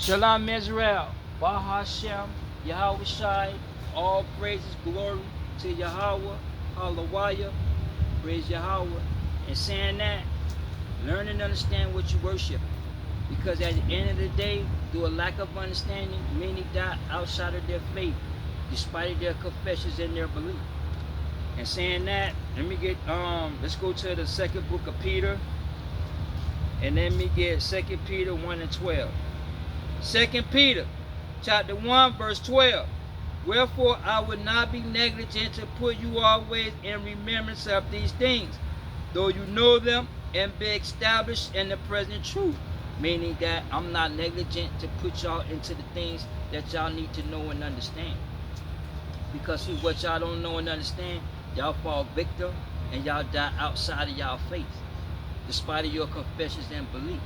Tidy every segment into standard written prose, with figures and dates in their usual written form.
Shalom Israel, Bahashem, Yahweh Shai, all praises, glory to Yahweh, Hallelujah, praise Yahweh. And saying that, learn and understand what you worship. Because at the end of the day, through a lack of understanding, many die outside of their faith, despite of their confessions and their belief. And saying that, let's go to the second book of Peter, and let me get 2 Peter 1 and 12. 2 Peter chapter 1 verse 12. Wherefore I would not be negligent to put you always in remembrance of these things, though you know them and be established in the present truth. Meaning that I'm not negligent to put y'all into the things that y'all need to know and understand. Because see, what y'all don't know and understand, y'all fall victim and y'all die outside of y'all faith, despite of your confessions and belief.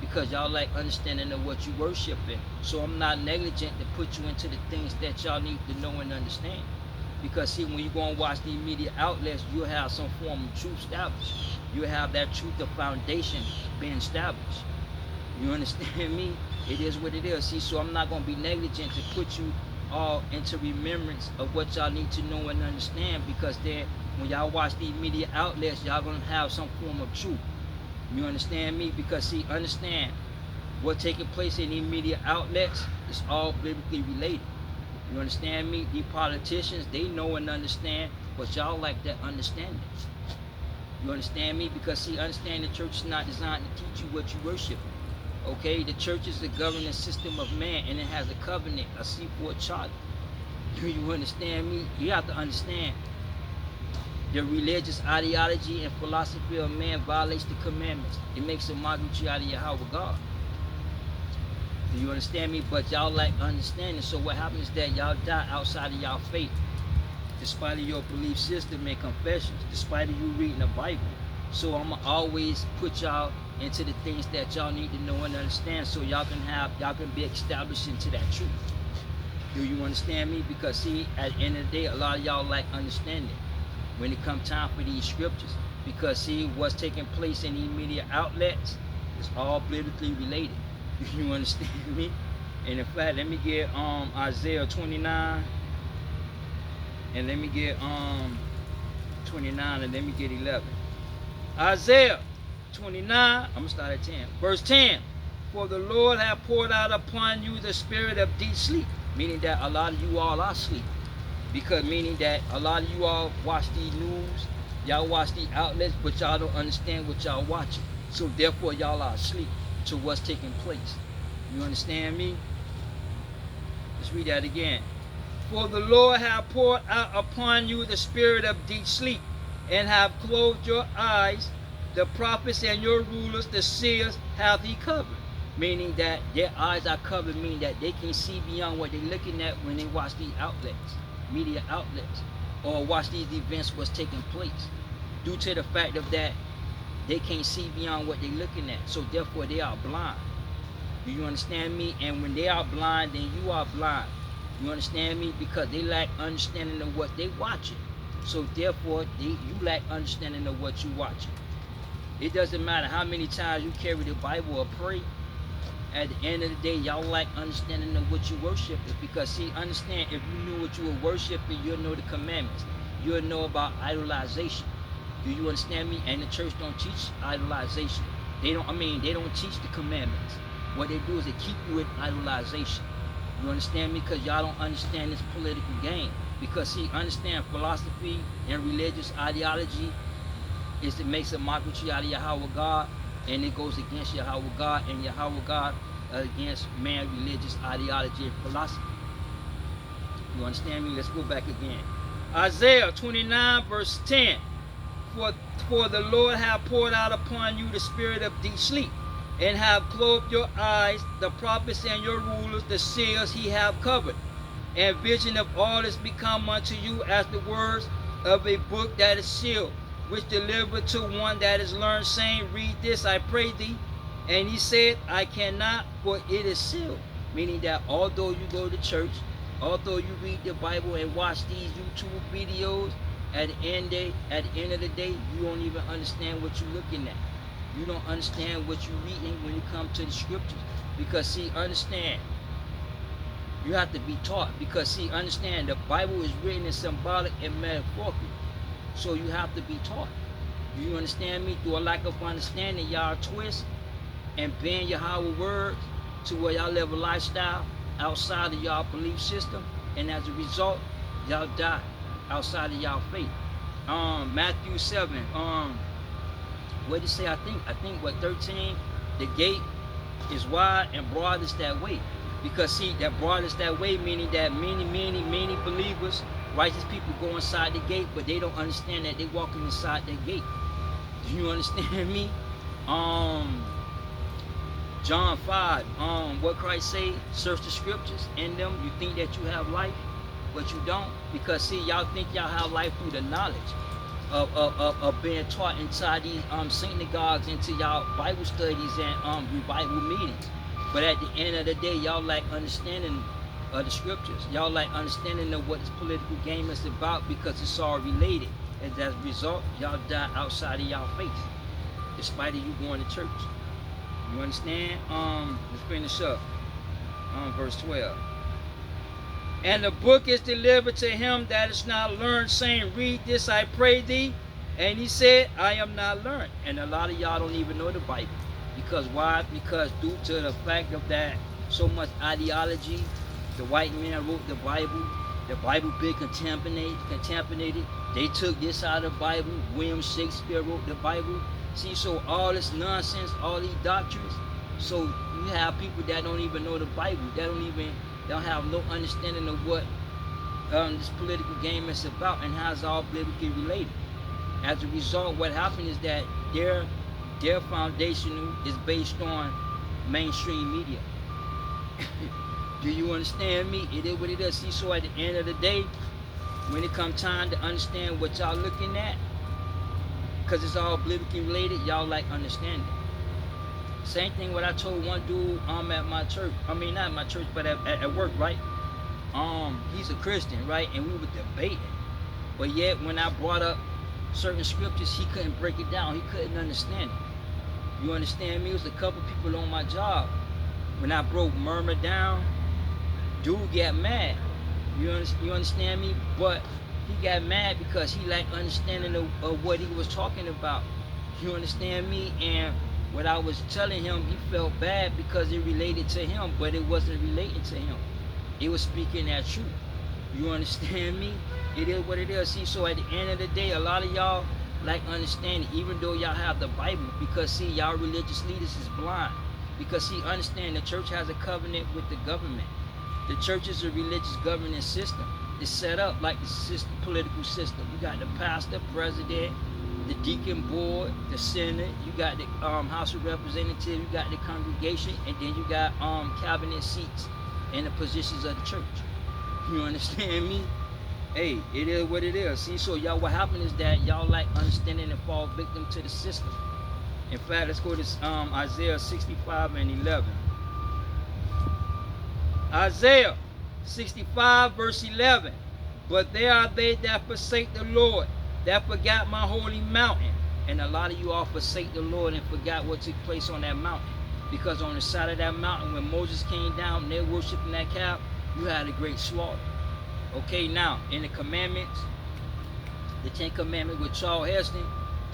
Because y'all like understanding of what you worshiping. So I'm not negligent to put you into the things that y'all need to know and understand. Because see, when you go and watch these media outlets, you'll have some form of truth established. You'll have that truth of foundation being established. You understand me? It is what it is. See, so I'm not going to be negligent to put you all into remembrance of what y'all need to know and understand. Because then when y'all watch these media outlets, y'all going to have some form of truth. You understand me? Because see, understand what's taking place in these media outlets is all biblically related. You understand me? These politicians, they know and understand, but y'all like that understanding. You understand me? Because see, understand the church is not designed to teach you what you worship. Okay? The church is the governing system of man, and it has a covenant, a C4 charter. Do you understand me? You have to understand the religious ideology and philosophy of man violates the commandments. It makes a mockery out of Yahweh God. Do you understand me? But y'all lack understanding. So what happens is that y'all die outside of y'all faith, despite of your belief system and confessions, despite of you reading the Bible. So I'm gonna always put y'all into the things that y'all need to know and understand, so y'all can be established into that truth. Do you understand me? Because see, at the end of the day, a lot of y'all lack understanding when it comes time for these scriptures. Because see, what's taking place in these media outlets is all biblically related. You understand me? And in fact, let me get Isaiah 29, and let me get 29, and let me get 11. Isaiah 29, I'm gonna start at 10. Verse 10. For the Lord hath poured out upon you the spirit of deep sleep. Meaning that a lot of you all are asleep. Because meaning that a lot of you all watch these news, y'all watch these outlets, but y'all don't understand what y'all watching. So therefore y'all are asleep to what's taking place. You understand me? Let's read that again. For the Lord hath poured out upon you the spirit of deep sleep, and have closed your eyes. The prophets and your rulers, the seers, hath he covered. Meaning that their eyes are covered, meaning that they can see beyond what they're looking at when they watch these outlets, media outlets, or watch these events what's taking place. Due to the fact of that, they can't see beyond what they're looking at. So therefore they are blind. Do you understand me? And when they are blind, then you are blind. You understand me? Because they lack understanding of what they watching. So therefore you lack understanding of what you watching. It doesn't matter how many times you carry the Bible or pray. At the end of the day, y'all lack understanding of what you worship. Because see, understand, if you knew what you were worshiping, you'll know the commandments. You'll know about idolization. Do you understand me? And the church don't teach idolization. They don't teach the commandments. What they do is they keep you in idolization. You understand me? Because y'all don't understand this political game. Because see, understand philosophy and religious ideology is it makes a mockery out of Yahweh God, and it goes against Yahweh God, and Yahweh God against man religious ideology and philosophy. You understand me? Let's go back again. Isaiah 29 verse 10. For the Lord hath poured out upon you the spirit of deep sleep, and have closed your eyes. The prophets and your rulers, the seers, he have covered. And vision of all is become unto you as the words of a book that is sealed, which delivered to one that is learned, saying, read this, I pray thee. And he said, I cannot, for it is sealed. Meaning that although you go to church, although you read the Bible and watch these YouTube videos, at the end of the day, you don't even understand what you're looking at. You don't understand what you're reading when it comes to the scriptures. Because see, understand, you have to be taught. Because see, understand, the Bible is written in symbolic and metaphorical. So you have to be taught. Do you understand me? Through a lack of understanding, y'all twist and bend Yahweh words to where y'all live a lifestyle outside of y'all belief system, and as a result, y'all die outside of y'all faith. Matthew 7, what did it say? I think what 13, the gate is wide and broad is that way. Because see, that broad is that way, meaning that many believers, righteous people go inside the gate, but they don't understand that they walking inside that gate. Do you understand me? John 5, what Christ say, search the scriptures. In them you think that you have life, but you don't. Because see, y'all think y'all have life through the knowledge of being taught inside these synagogues, into y'all Bible studies and revival meetings. But at the end of the day, y'all lack understanding of the scriptures. Y'all lack understanding of what this political game is about, because it's all related. And as a result, y'all die outside of y'all faith, despite of you going to church. You understand? Let's finish up. Verse 12. And the book is delivered to him that is not learned, saying, read this, I pray thee. And he said, I am not learned. And a lot of y'all don't even know the Bible. Because why? Because due to the fact of that so much ideology, the white man wrote the Bible been contaminated. They took this out of the Bible. William Shakespeare wrote the Bible. See, so all this nonsense, all these doctrines. So you have people that don't even know the Bible. That don't have no understanding of what this political game is about and how it's all biblically related. As a result, what happened is that their foundational is based on mainstream media. Do you understand me? It is what it is. See, so at the end of the day, when it comes time to understand what y'all looking at, because it's all biblically related, y'all like understanding. Same thing what I told one dude at my church. I mean, not at my church, but at work, right? He's a Christian, right? And we were debating. But yet, when I brought up certain scriptures, he couldn't break it down. He couldn't understand it. You understand me? It was a couple people on my job. When I broke murmur down, dude got mad. You understand me? But he got mad because he lacked understanding of what he was talking about. You understand me? And what I was telling him, he felt bad because it related to him, but it wasn't relating to him. It was speaking that truth. You understand me? It is what it is. See, so at the end of the day, a lot of y'all like understanding, even though y'all have the Bible, because see, y'all religious leaders is blind. Because see, understand, the church has a covenant with the government. The church is a religious governing system. It's set up like the political system. You got the pastor, president, the deacon board, the senate, you got the House of Representatives, you got the congregation, and then you got cabinet seats in the positions of the church. You understand me? Hey, it is what it is. See, so y'all, what happened is that y'all like understanding and fall victim to the system. In fact, let's go to Isaiah 65 and 11. Isaiah 65 verse 11. But there are they that forsake the Lord, that forgot my holy mountain. And a lot of you all forsake the Lord and forgot what took place on that mountain. Because on the side of that mountain, when Moses came down and they were worshiping that calf, you had a great slaughter. Okay, now, in the commandments, the 10 Commandments with Charles Heston,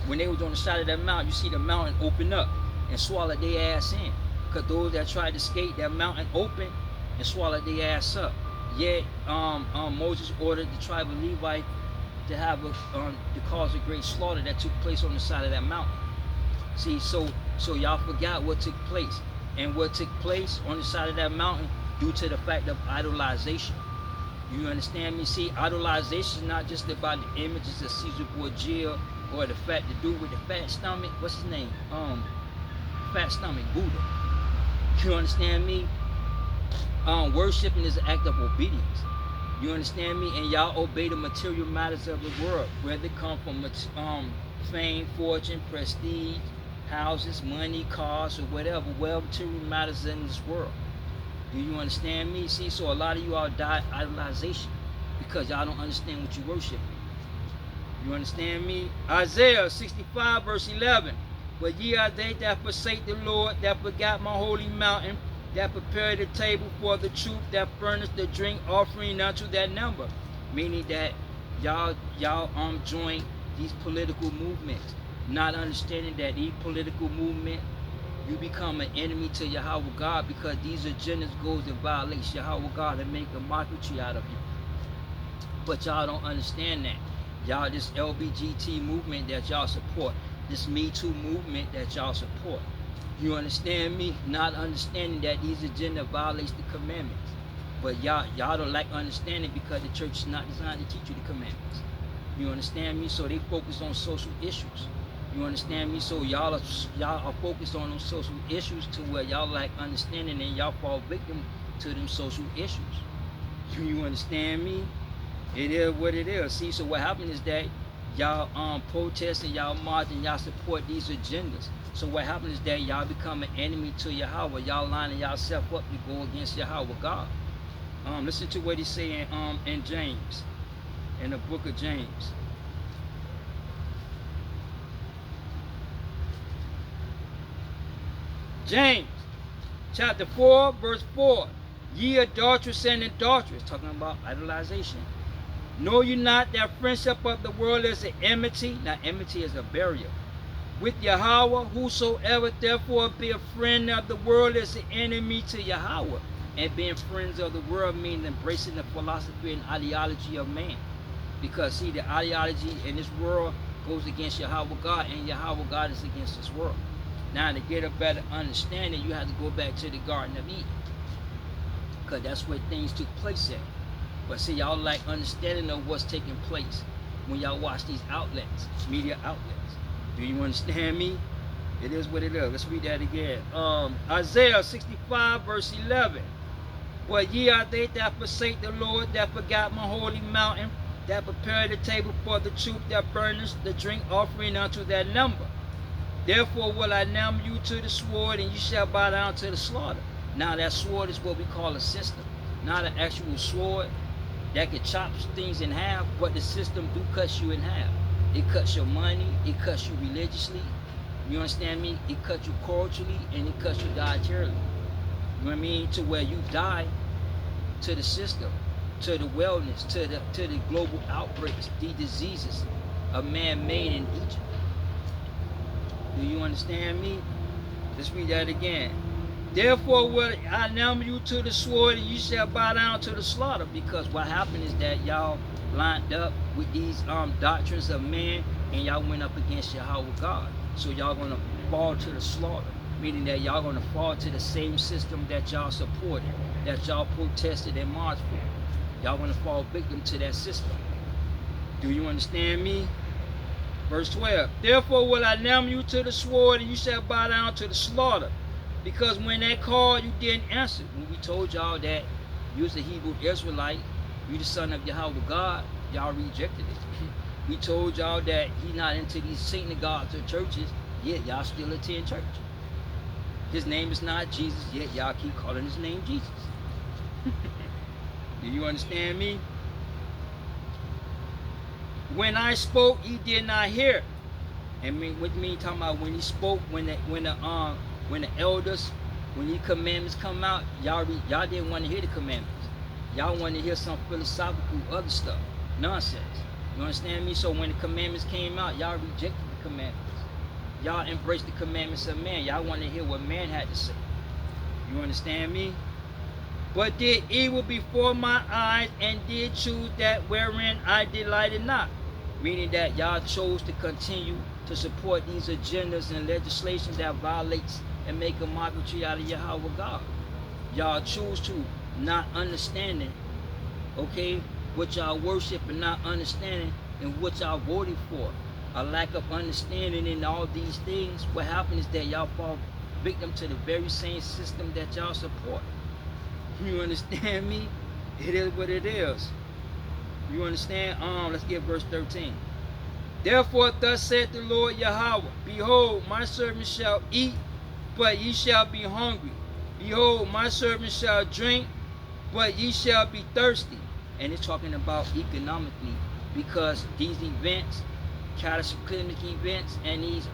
when they was on the side of that mountain, you see the mountain open up and swallow their ass in. Because those that tried to escape, that mountain open and swallowed their ass up. Yet, Moses ordered the tribe of Levi to have to cause a great slaughter that took place on the side of that mountain. See, so y'all forgot what took place. And what took place on the side of that mountain due to the fact of idolization. You understand me? See, idolization is not just about the images of Caesar Borgia or the fact to do with the fat stomach. What's his name? Fat stomach, Buddha. You understand me? Worshiping is an act of obedience. You understand me? And y'all obey the material matters of the world, whether it come from fame, fortune, prestige, houses, money, cars, or whatever material matters in this world. Do you understand me? See, so a lot of you all die idolization because y'all don't understand what you worship. You understand me? Isaiah 65 verse 11. But ye are they that forsake the Lord, that forgot my holy mountain, that prepared the table for the truth, that furnished the drink offering unto that number. Meaning that y'all join these political movements, not understanding that these political movements, you become an enemy to Yahweh God, because these agendas goes and violates Yahweh God and make a mockery out of you. But y'all don't understand that. Y'all, this LBGT movement that y'all support, this Me Too movement that y'all support, you understand me? Not understanding that these agenda violates the commandments. But y'all don't like understanding, because the church is not designed to teach you the commandments. You understand me? So they focus on social issues. You understand me? So y'all are focused on those social issues to where y'all lack understanding, and y'all fall victim to them social issues. You understand me? It is what it is. See, so what happened is that y'all protest and y'all march and y'all support these agendas. So what happened is that y'all become an enemy to Yahweh. Y'all lining yourself up to go against Yahweh God. Listen to what he's saying in James, in the book of James. James chapter 4 verse 4. Ye adulterous and adulterous, talking about idolization. Know you not that friendship of the world is an enmity? Now enmity is a barrier with Yahweh. Whosoever therefore be a friend of the world is an enemy to Yahweh. And being friends of the world means embracing the philosophy and ideology of man. Because see, the ideology in this world goes against Yahweh God, and Yahweh God is against this world. Now, to get a better understanding, you have to go back to the Garden of Eden, because that's where things took place at. But see, y'all like understanding of what's taking place when y'all watch these outlets, media outlets. Do you understand me? It is what it is. Let's read that again. Isaiah 65 verse 11. But ye are they that forsake the Lord, that forgot my holy mountain, that prepared the table for the truth, that furnished the drink offering unto that number. Therefore will I numb you to the sword, and you shall bow down to the slaughter. Now that sword is what we call a system, not an actual sword that can chop things in half, but the system do cut you in half. It cuts your money, it cuts you religiously, you understand me? It cuts you culturally, and it cuts you dietarily. You know what I mean? To where you die to the system, to the wellness, to the global outbreaks, the diseases of man-made in Egypt. Do you understand me? Let's read that again. Therefore will I number you to the sword, and you shall bow down to the slaughter. Because what happened is that y'all lined up with these doctrines of man, and y'all went up against Yahweh God. So y'all gonna fall to the slaughter, meaning that y'all gonna fall to the same system that y'all supported, that y'all protested and marched for. Y'all gonna fall victim to that system. Do you understand me? Verse 12. Therefore will I number you to the sword, and you shall bow down to the slaughter. Because when they called, you didn't answer. When we told y'all that you was a Hebrew Israelite, you the son of Yahweh God, y'all rejected it. We told y'all that he not into these synagogues or churches, yet y'all still attend church. His name is not Jesus, yet y'all keep calling his name Jesus. Do you understand me? When I spoke, he did not hear. And what me talking about when he spoke, when the elders, when these commandments come out, y'all didn't want to hear the commandments. Y'all wanted to hear some philosophical other stuff, nonsense. You understand me? So when the commandments came out, y'all rejected the commandments. Y'all embraced the commandments of man. Y'all wanted to hear what man had to say. You understand me? But did evil before my eyes, and did choose that wherein I delighted not. Meaning that y'all chose to continue to support these agendas and legislation that violates and make a mockery out of Yahweh God. Y'all choose to not understanding, okay, what y'all worship, and not understanding and what y'all voted for. A lack of understanding in all these things. What happens is that y'all fall victim to the very same system that y'all support. You understand me? It is what it is. You understand? Let's get verse 13. Therefore thus saith the Lord Yahweh, behold, my servant shall eat, but ye shall be hungry. Behold, my servant shall drink, but ye shall be thirsty. And it's talking about economically, because these events, cataclysmic events, and these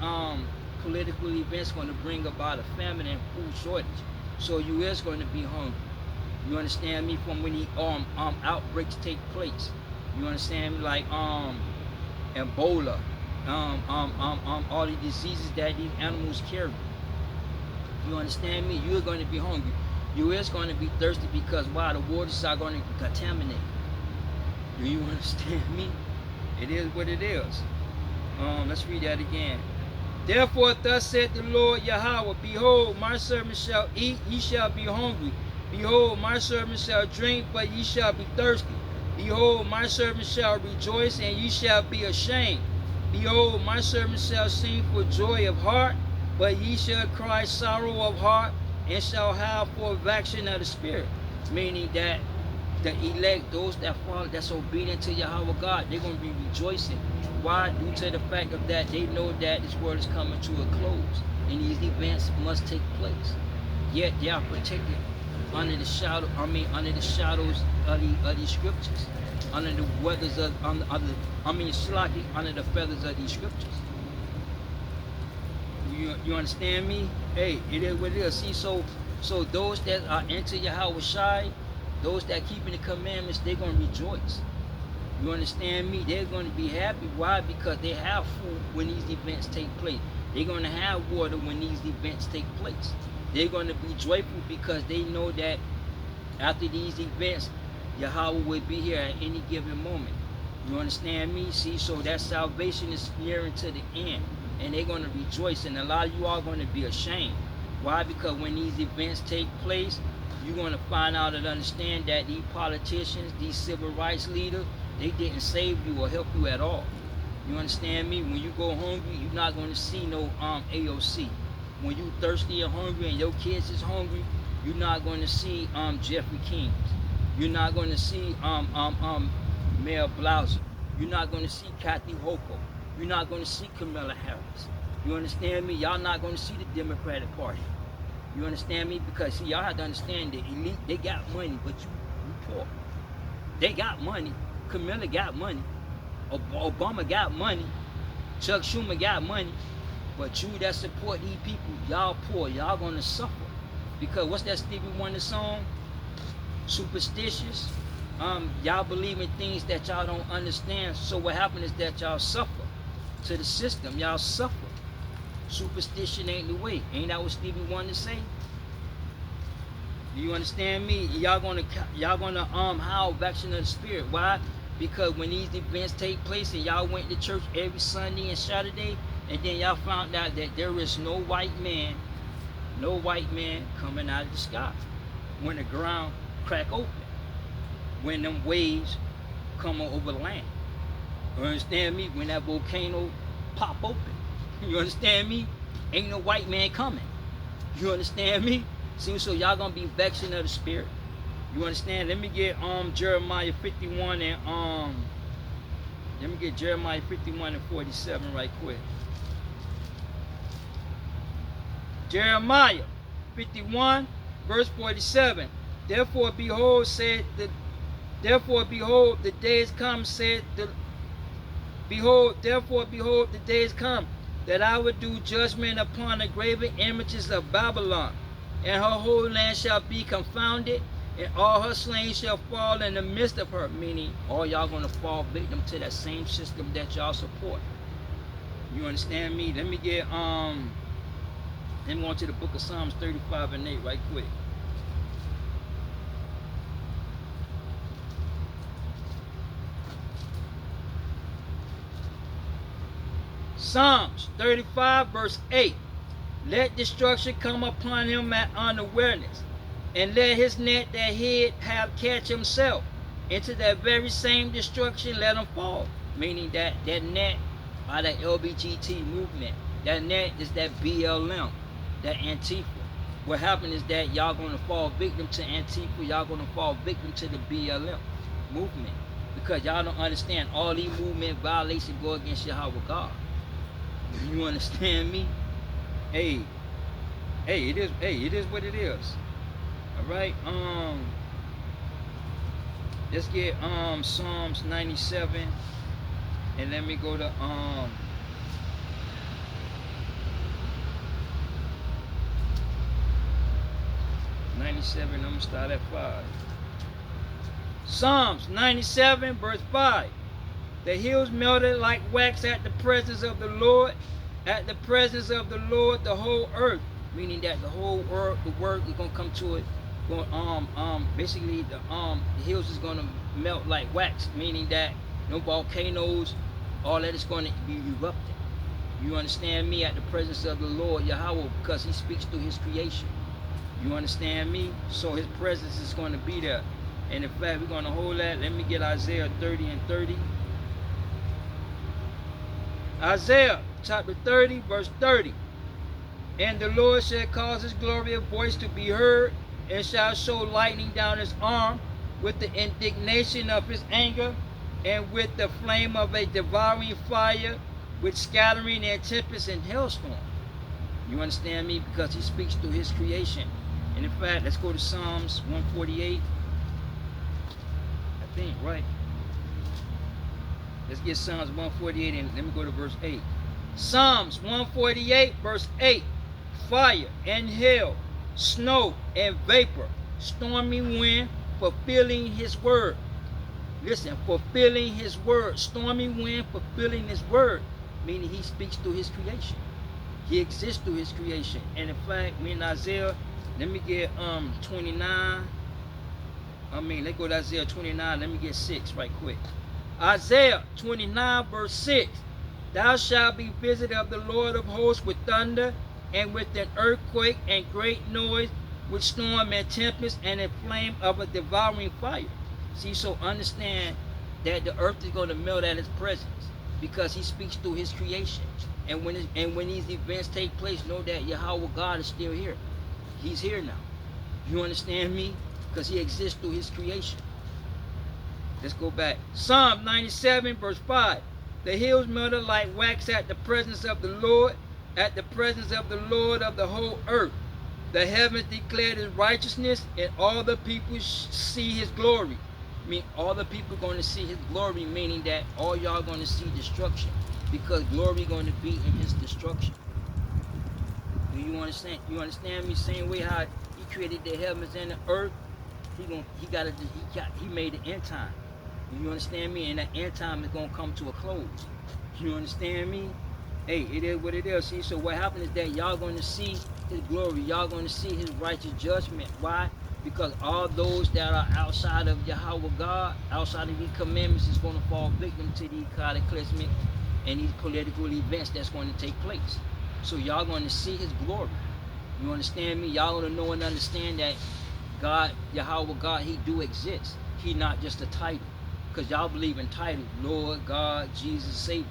political events going to bring about a famine and food shortage. So you is going to be hungry. You understand me? From when the outbreaks take place. You understand me? Like Ebola, all the diseases that these animals carry. You understand me? You're going to be hungry. You is going to be thirsty because why? The waters are going to be contaminated. Do you understand me? It is what it is. Let's read that again. Therefore, thus said the Lord Yahweh, behold, my servant shall eat, ye shall be hungry. Behold, my servant shall drink, but ye shall be thirsty. Behold, my servant shall rejoice, and ye shall be ashamed. Behold, my servant shall sing for joy of heart, but ye shall cry sorrow of heart, and shall have for vexation of the spirit. Meaning that the elect, those that follow, that's obedient to Yahweh God, they're going to be rejoicing. Why? Due to the fact of that they know that this world is coming to a close, and these events must take place. Yet they are protected under the shadow. Under the shadows of the scriptures, under the weathers of under the feathers of these scriptures. You understand me? Hey, it is what it is. See, so those that are into Yahweh Shai, those that keeping the commandments, they're gonna rejoice. You understand me? They're going to be happy. Why? Because they have food when these events take place. They're going to have water when these events take place. They're going to be joyful because they know that after these events, Yahweh will be here at any given moment. You understand me? See, so that salvation is nearing to the end. And they're going to rejoice. And a lot of you are going to be ashamed. Why? Because when these events take place, you're going to find out and understand that these politicians, these civil rights leaders, they didn't save you or help you at all. You understand me? When you go hungry, you're not going to see no AOC. When you thirsty and hungry and your kids is hungry, you're not going to see Jeffrey Kings. You're not going to see Mayor Blouser. You're not going to see Kathy Hochul. You're not going to see Kamala Harris. You understand me? Y'all not going to see the Democratic Party. You understand me? Because see, y'all have to understand the elite, they got money, but you poor. They got money. Camilla got money. Obama got money. Chuck Schumer got money. But you that support these people, y'all poor. Y'all gonna suffer. Because what's that Stevie Wonder song? Superstitious. Y'all believe in things that y'all don't understand. So what happens is that y'all suffer to the system. Y'all suffer. Superstition ain't the way. Ain't that what Stevie Wonder say? Do you understand me? Y'all gonna howl vexation of the spirit. Why? Because when these events take place and y'all went to church every Sunday and Saturday, and then y'all found out that there is no white man coming out of the sky when the ground crack open, when them waves come over the land. You understand me? When that volcano pop open. You understand me? Ain't no white man coming. You understand me? See, so y'all gonna be vexing of the spirit. You understand? Let me get Jeremiah 51 and let me get Jeremiah 51 and 47 right quick. Jeremiah 51 verse 47. Therefore behold the days come, said the behold, the days come that I will do judgment upon the graven images of Babylon, and her whole land shall be confounded, and all her slain shall fall in the midst of her. Meaning, all y'all gonna fall victim to that same system that y'all support. You understand me? Let me get let me go into the book of Psalms 35 and 8 right quick. Psalms 35 verse 8. Let destruction come upon him at unawareness, and let his net that hid have catch himself. Into that very same destruction let him fall. Meaning that net by the LBGT movement, that net is that BLM, that Antifa. What happened is that y'all gonna fall victim to Antifa, y'all gonna fall victim to the BLM movement. Because y'all don't understand all these movement violations go against Yahweh God. You understand me? Hey, it is what it is. Alright, let's get Psalms 97, and let me go to 97, I'm going to start at 5. Psalms 97, verse 5. The hills melted like wax at the presence of the Lord. At the presence of the Lord, the whole earth, meaning that the whole earth, the word is gonna come to it. Basically, the hills is gonna melt like wax, meaning that no volcanoes, all that is gonna be erupting. You understand me? At the presence of the Lord Yahweh, because He speaks through His creation. You understand me? So His presence is gonna be there. And in fact, we're gonna hold that. Let me get Isaiah 30 and 30. Isaiah chapter 30, verse 30. And the Lord shall cause His glorious voice to be heard, and shall show lightning down His arm, with the indignation of His anger, and with the flame of a devouring fire, with scattering and tempest and hailstorm. You understand me? Because He speaks through His creation. And in fact, let's go to Psalms 148. I think, right? Let's get Psalms 148 and let me go to verse 8. Psalms 148, verse 8. Fire and hail, snow and vapor, stormy wind, fulfilling His word. Listen, fulfilling His word. Stormy wind, fulfilling His word. Meaning He speaks through His creation. He exists through His creation. And in fact, me and Isaiah, let me get 29. Let's go to Isaiah 29. Let me get 6 right quick. Isaiah 29, verse 6. Thou shalt be visited of the Lord of hosts with thunder, and with an earthquake and great noise, with storm and tempest, and a flame of a devouring fire. See, so understand that the earth is going to melt at His presence, because He speaks through His creation. And when these events take place, know that Yahweh God is still here. He's here now. You understand me? Because He exists through His creation. Let's go back. Psalm 97, verse 5. The hills melted like wax at the presence of the Lord, at the presence of the Lord of the whole earth. The heavens declared His righteousness, and all the people see His glory. I mean, all the people are going to see His glory, meaning that all y'all going to see destruction, because glory going to be in His destruction. Do you understand? You understand me? Same way how He created the heavens and the earth, He made the end time. You understand me? And that end time is going to come to a close. You understand me? Hey, it is what it is. See, so what happens is that y'all going to see His glory. Y'all going to see His righteous judgment. Why? Because all those that are outside of Yahweh God, outside of His commandments, is going to fall victim to these cataclysmic and these political events that's going to take place. So y'all going to see His glory. You understand me? Y'all going to know and understand that God, Yahweh God, He do exist. He not just a title. Because y'all believe in titles, Lord, God, Jesus, Savior.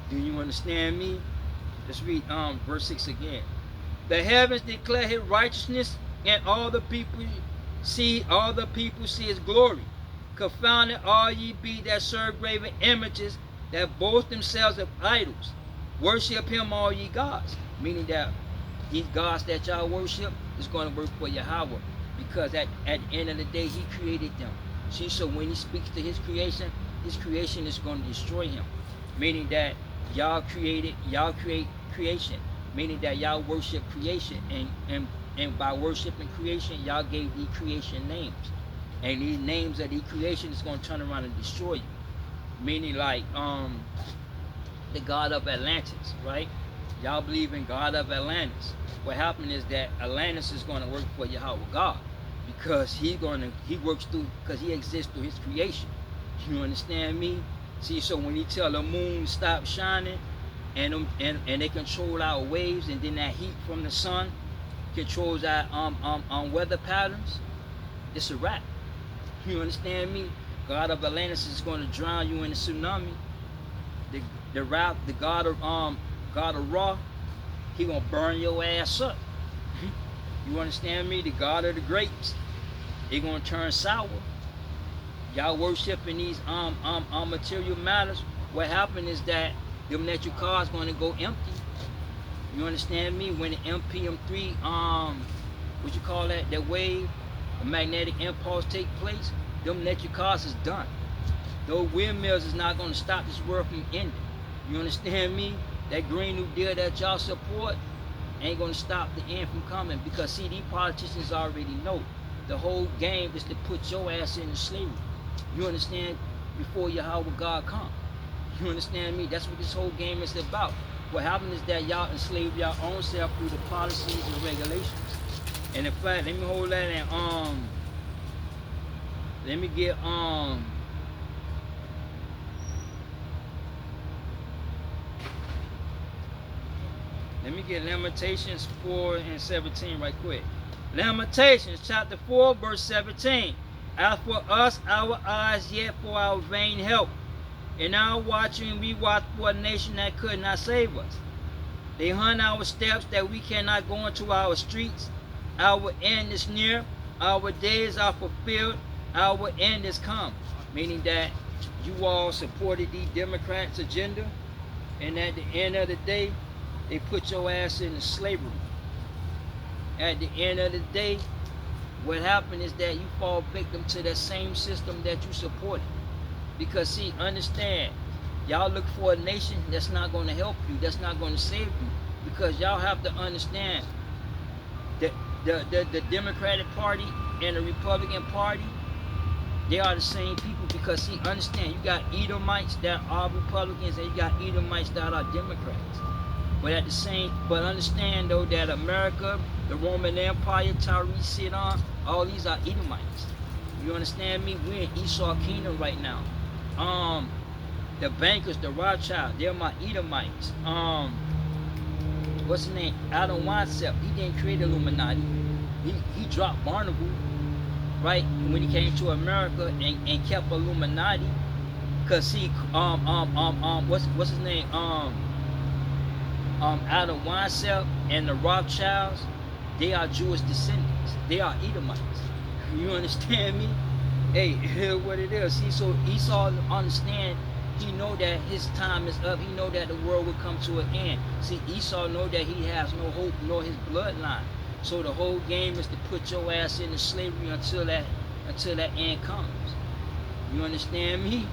Do you understand me? Let's read verse 6 again. The heavens declare His righteousness, and all the people see His glory. Confounded all ye be that serve graven images, that boast themselves of idols. Worship Him, all ye gods. Meaning that these gods that y'all worship is going to work for Yahweh. Because at the end of the day, He created them. See, so when He speaks to His creation is going to destroy Him. Meaning that y'all create creation. Meaning that y'all worship creation. And by worshiping creation, y'all gave these creation names. And these names of these creation is going to turn around and destroy you. Meaning like the God of Atlantis, right? Y'all believe in God of Atlantis. What happened is that Atlantis is going to work for Yahweh God. Because He works through, because He exists through His creation. You understand me? See, so when He tell the moon stop shining, and they control our waves, and then that heat from the sun controls our weather patterns, it's a wrap. You understand me? God of Atlantis is going to drown you in a tsunami. The God of Ra, He gonna burn your ass up. You understand me? The God of the grapes, He gonna turn sour. Y'all worshiping these material matters. What happened is that them electric cars gonna go empty. You understand me? When the MPM3 what you call that wave, a magnetic impulse take place, them electric cars is done. Those windmills is not gonna stop this world from ending. You understand me? That Green New Deal that y'all support, ain't gonna stop the end from coming, because see, these politicians already know the whole game is to put your ass into slavery. You understand? Before Yahweh God come. You understand me? That's what this whole game is about. What happened is that y'all enslave your own self through the policies and regulations. And in fact, let me hold that and let me get Lamentations 4 and 17 right quick. Lamentations chapter 4 verse 17. As for us, our eyes yet for our vain help. In our watching we watch for a nation that could not save us. They hunt our steps that we cannot go into our streets. Our end is near. Our days are fulfilled. Our end is come. Meaning that you all supported the Democrats' agenda, and at the end of the day, they put your ass into slavery. At the end of the day, what happened is that you fall victim to that same system that you supported. Because see, understand, y'all look for a nation that's not going to help you, that's not going to save you. Because y'all have to understand that the Democratic Party and the Republican Party, they are the same people. Because see, understand, you got Edomites that are Republicans and you got Edomites that are Democrats. But understand though that America, the Roman Empire, Tyrese, Sidon, all these are Edomites. You understand me? We're in Esau Kingdom right now. The bankers, the Rothschild, they're my Edomites. What's his name? Adam Wansep, he didn't create Illuminati. He dropped Barnacle, right? When he came to America and kept Illuminati. Cause see, what's his name? Adam Wansep and the Rothschilds, they are Jewish descendants. They are Edomites. You understand me? Hey, here's what it is. See, so Esau understand. He know that his time is up. He know that the world will come to an end. See, Esau know that he has no hope nor his bloodline. So the whole game is to put your ass into slavery until that end comes. You understand me?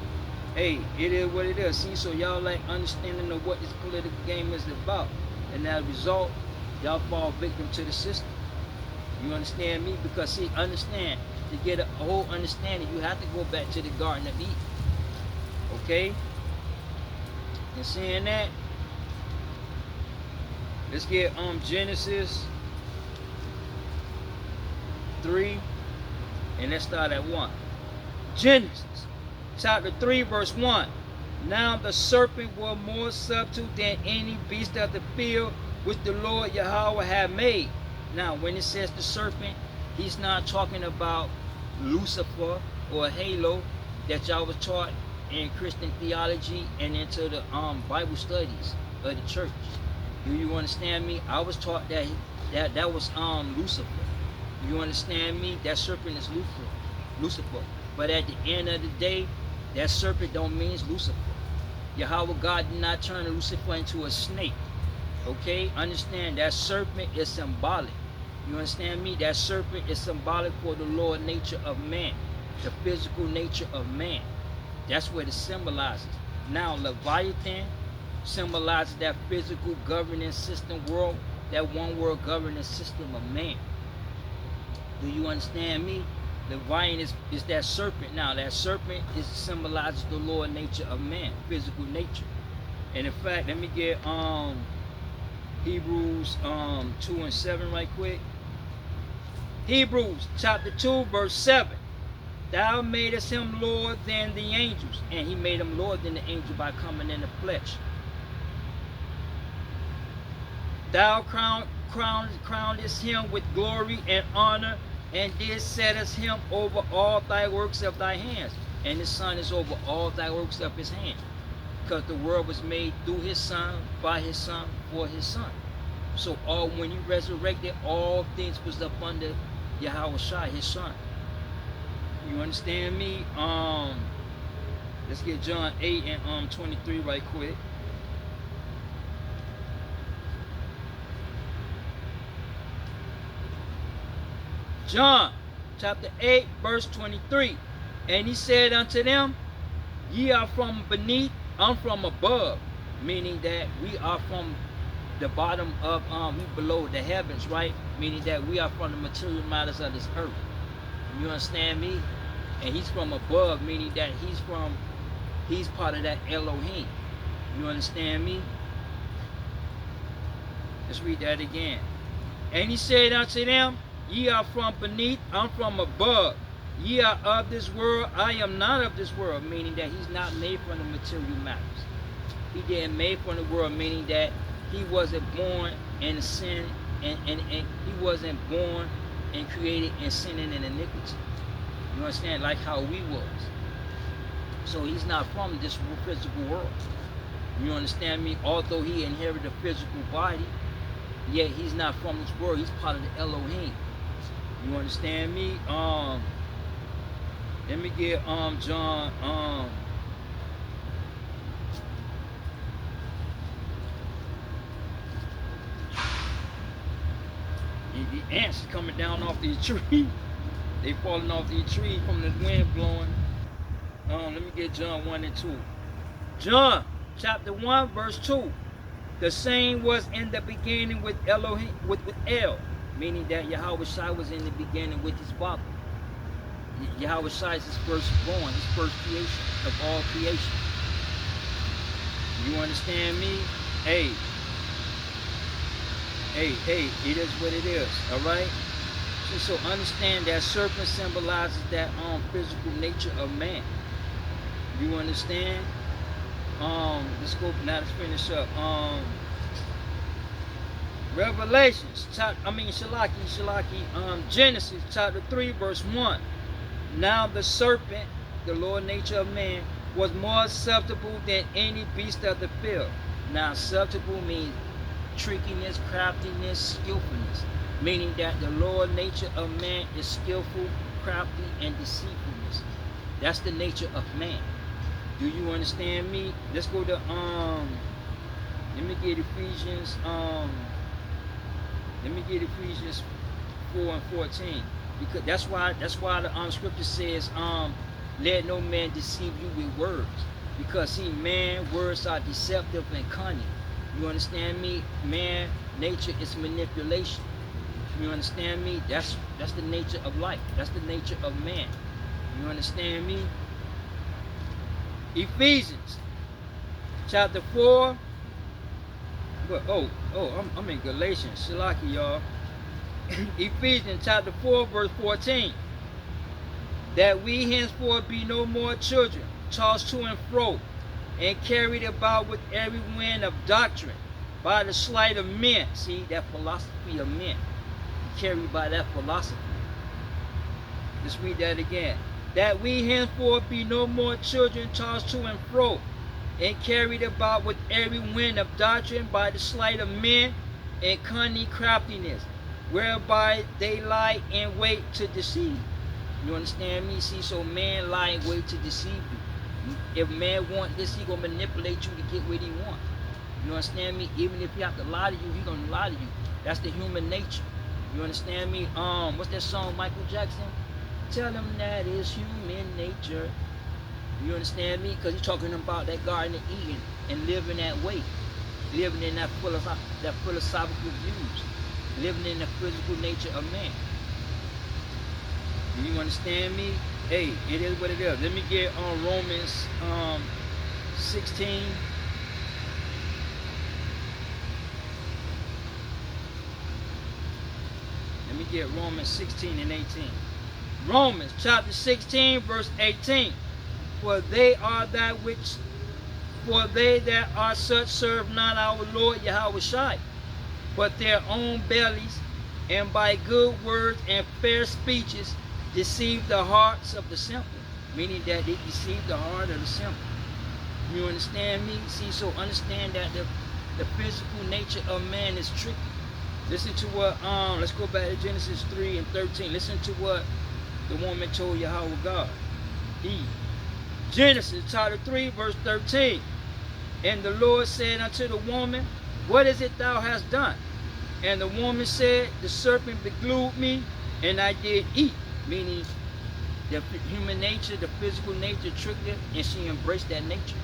Hey, it is what it is. See, so y'all like understanding of what this political game is about. And as a result, y'all fall victim to the system. You understand me? Because see, understand, to get a whole understanding, you have to go back to the Garden of Eden. Okay? And saying that, let's get Genesis 3, and let's start at 1. Genesis chapter 3 verse 1. Now the serpent was more subtle than any beast of the field which the Lord Yahweh had made. Now when it says the serpent, he's not talking about Lucifer or Halo that y'all was taught in Christian theology and into the Bible studies of the church. Do you understand me? I was taught that was Lucifer. You understand me? That serpent is Lucifer. But at the end of the day, that serpent don't mean Lucifer. Yahweh God did not turn Lucifer into a snake. Okay? Understand, that serpent is symbolic. You understand me? That serpent is symbolic for the lower nature of man, the physical nature of man. That's what it symbolizes. Now, Leviathan symbolizes that physical governing system world, that one world governing system of man. Do you understand me? Leviathan is that serpent. Now, that serpent symbolizes the lower nature of man, physical nature. And in fact, let me get Hebrews 2 and 7 right quick. Hebrews chapter 2 verse 7. Thou madest him Lord than the angels. And he made him Lord than the angel by coming in the flesh. Thou crownedest him with glory and honor, and didst settest him over all thy works of thy hands. And his son is over all thy works of his hand. Because the world was made through his son, by his son, for his son. So when he resurrected, all things was up under Yahweh Shai, his son. You understand me? Let's get John 8 and 23 right quick. John chapter 8 verse 23. And he said unto them, ye are from beneath, I'm from above. Meaning that we are from the bottom of we below the heavens, right? Meaning that we are from the material matters of this earth. You understand me? And he's from above, meaning that he's part of that Elohim. You understand me? Let's read that again. And he said unto them, ye are from beneath, I'm from above. Ye are of this world, I am not of this world, meaning that he's not made from the material matters. He didn't made from the world, meaning that he wasn't born in sin, and he wasn't born and created in sin and in iniquity. You understand? Like how we was. So he's not from this physical world. You understand me? Although he inherited a physical body, yet he's not from this world. He's part of the Elohim. You understand me? Let me get John the ants coming down off the tree. They falling off the tree from the wind blowing. Let me get John 1 and 2. John chapter 1 verse 2. The same was in the beginning with Elohim, with El, meaning that Yahweh Shai was in the beginning with his Father. Yahweh Shai is his firstborn, his first creation of all creation. You understand me? Hey, it is what it is, all right? So understand that serpent symbolizes that physical nature of man. You understand? Let's go now. Let's finish up. Revelations, Genesis chapter 3 verse 1. Now the serpent, the lower nature of man, was more susceptible than any beast of the field. Now susceptible means trickiness, craftiness, skillfulness, meaning that the lower nature of man is skillful, crafty, and deceitfulness. That's the nature of man. Do you understand me? Let's go to let me get Ephesians 4 and 14, because that's why the scripture says let no man deceive you with words, because see, man words are deceptive and cunning. You understand me? Man nature is manipulation. You understand me? That's the nature of life. That's the nature of man. You understand me? Ephesians chapter 4. I'm in Galatians. Shalaki, y'all. Ephesians chapter 4 verse 14. That we henceforth be no more children, tossed to and fro, and carried about with every wind of doctrine, by the sleight of men. See, that philosophy of men. Carried by that philosophy. Let's read that again. That we henceforth be no more children, tossed to and fro, and carried about with every wind of doctrine, by the sleight of men and cunning craftiness, whereby they lie in wait to deceive. You understand me? See, so man lie in wait to deceive you. If man want this, he gonna manipulate you to get what he want. You understand me? Even if he have to lie to you, he gonna lie to you. That's the human nature. You understand me? What's that song, Michael Jackson? Tell him that is human nature. You understand me? Because he's talking about that Garden of Eden and living that way, living in that philosophical views, living in the physical nature of man. Do you understand me? Hey, it is what it is. Let me get on Romans 16. Let me get Romans 16 and 18. Romans chapter 16 verse 18. For they that are such serve not our Lord Yahweh Shai, but their own bellies, and by good words and fair speeches deceive the hearts of the simple. Meaning that they deceive the heart of the simple. You understand me? See, so understand that the physical nature of man is tricky. Listen to what, let's go back to Genesis 3 and 13. Listen to what the woman told Yahweh God, Eve. Genesis chapter 3 verse 13. And the Lord said unto the woman, what is it thou hast done? And the woman said, the serpent beguiled me, and I did eat. Meaning the human nature, the physical nature tricked her, and she embraced that nature.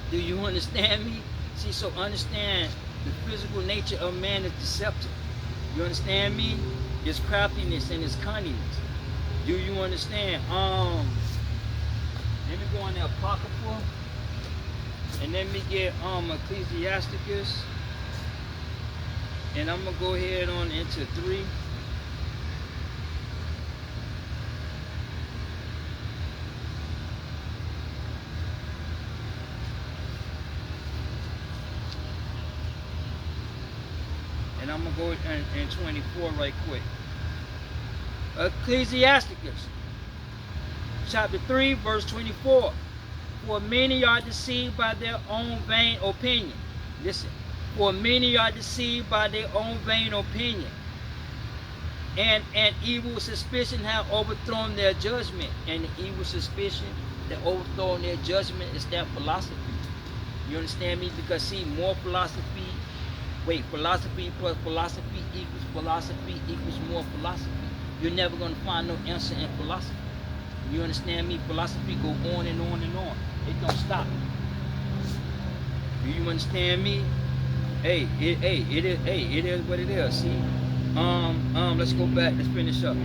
Do you understand me? See, so understand The physical nature of man is deceptive. You understand me? It's craftiness and it's cunningness. Do you understand? Let me go in the Apocrypha and let me get Ecclesiasticus, and I'm gonna go ahead on into 3. And I'm gonna go in 24 right quick. Ecclesiasticus chapter 3 verse 24. For many are deceived by their own vain opinion. Listen. For many are deceived by their own vain opinion. And an evil suspicion have overthrown their judgment. And the evil suspicion that overthrown their judgment is that philosophy. You understand me? Because see, more philosophy, philosophy plus philosophy equals more philosophy. You're never going to find no answer in philosophy. You understand me? Philosophy go on and on and on. It don't stop. Do you understand me? It is what it is. See? Let's go back. Let's finish up.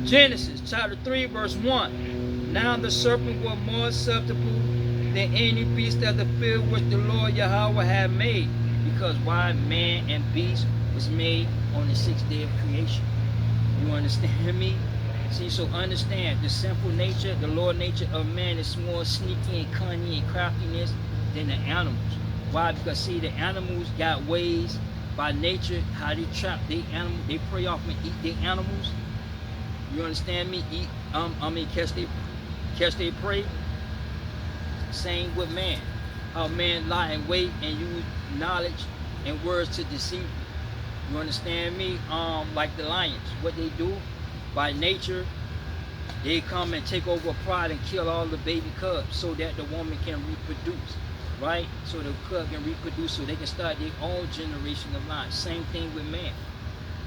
Genesis chapter 3 verse 1. Now the serpent was more susceptible than any beast of the field which the Lord Yahweh had made. Because why? Man and beast was made on the 6th day of creation. You understand me? See, so understand the simple nature, the lower nature of man is more sneaky and cunning and craftiness than the animals. Why? Because see, the animals got ways by nature how they trap their animals, they prey off and eat their animals. You understand me? Catch their prey. Same with man. How man lie in wait and use knowledge and words to deceive you. You understand me? Like the lions, what they do by nature, they come and take over a pride and kill all the baby cubs so that the woman can reproduce, right? So the cub can reproduce so they can start their own generation of lines. Same thing with man.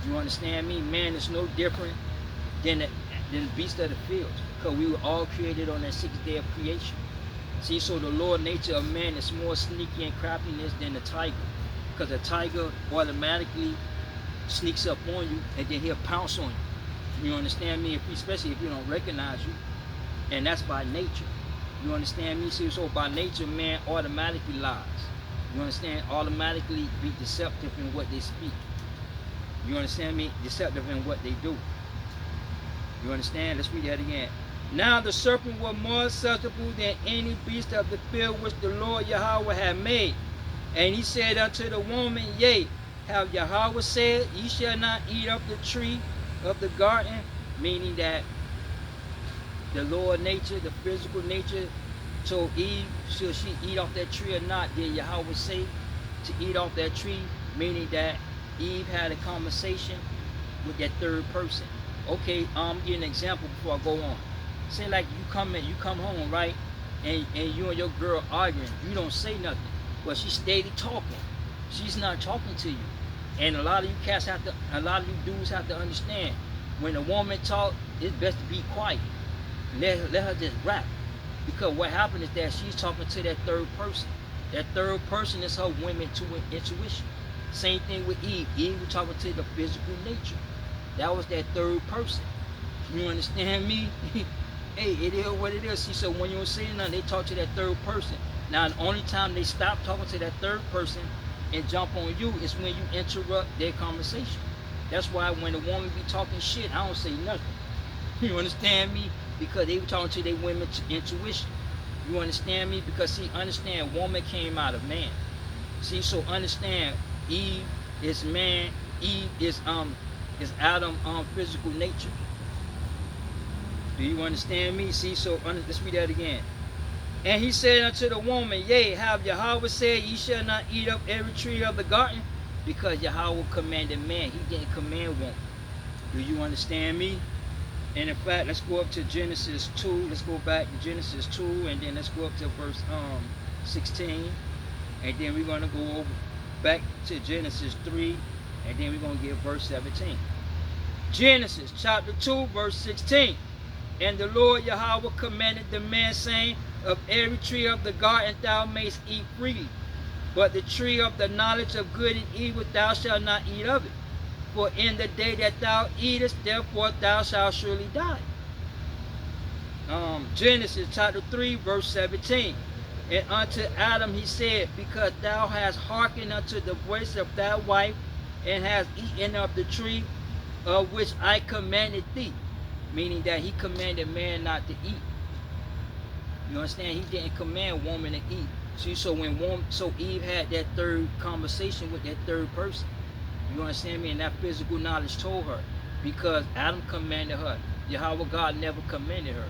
You understand me? Man is no different than the beast of the fields, because we were all created on that 6th day of creation. See, so the lower nature of man is more sneaky and craftiness than the tiger, because the tiger automatically sneaks up on you and then he'll pounce on you. You understand me? Especially if you don't recognize you, and that's by nature. You understand me? See, so by nature, man automatically lies. You understand? Automatically be deceptive in what they speak. You understand me? Deceptive in what they do. You understand? Let's read that again. Now the serpent was more susceptible than any beast of the field which the Lord Yahweh had made. And he said unto the woman, Yea, have Yahweh said, Ye shall not eat of the tree of the garden? Meaning that the lower nature, the physical nature, told Eve, should she eat off that tree or not? Did Yahweh say to eat off that tree? Meaning that Eve had a conversation with that third person. Okay, give an example before I go on. Say like you come home, right? And you and your girl arguing. You don't say nothing, but she's steady talking. She's not talking to you. And a lot of you cats a lot of you dudes have to understand, when a woman talk, it's best to be quiet. Let her just rap. Because what happened is that she's talking to that third person. That third person is her women to intuition. Same thing with Eve. Eve was talking to the physical nature. That was that third person. You understand me? Hey, it is what it is. See, so when you don't say nothing, they talk to that third person. Now, the only time they stop talking to that third person and jump on you is when you interrupt their conversation. That's why when the woman be talking shit, I don't say nothing. You understand me? Because they were talking to their women's intuition. You understand me? Because see, understand, woman came out of man. See, so understand, Eve is man. Eve is Adam physical nature. Do you understand me? See, so let's read that again. And he said unto the woman, Yea, have Yahweh said, Ye shall not eat of every tree of the garden? Because Yahweh commanded man. He didn't command woman. Do you understand me? And in fact, let's go up to Genesis 2. Let's go back to Genesis 2, and then let's go up to verse 16. And then we're going to go over back to Genesis 3, and then we're going to get verse 17. Genesis chapter 2, verse 16. And the Lord Yahweh commanded the man, saying, Of every tree of the garden thou mayst eat freely, But the tree of the knowledge of good and evil thou shalt not eat of it. For in the day that thou eatest, therefore thou shalt surely die. Genesis chapter 3, verse 17. And unto Adam he said, because thou hast hearkened unto the voice of thy wife, and hast eaten of the tree of which I commanded thee. Meaning that he commanded man not to eat. You understand? He didn't command woman to eat. See, so so Eve had that third conversation with that third person. You understand me? And that physical knowledge told her, because Adam commanded her. Yahweh God never commanded her.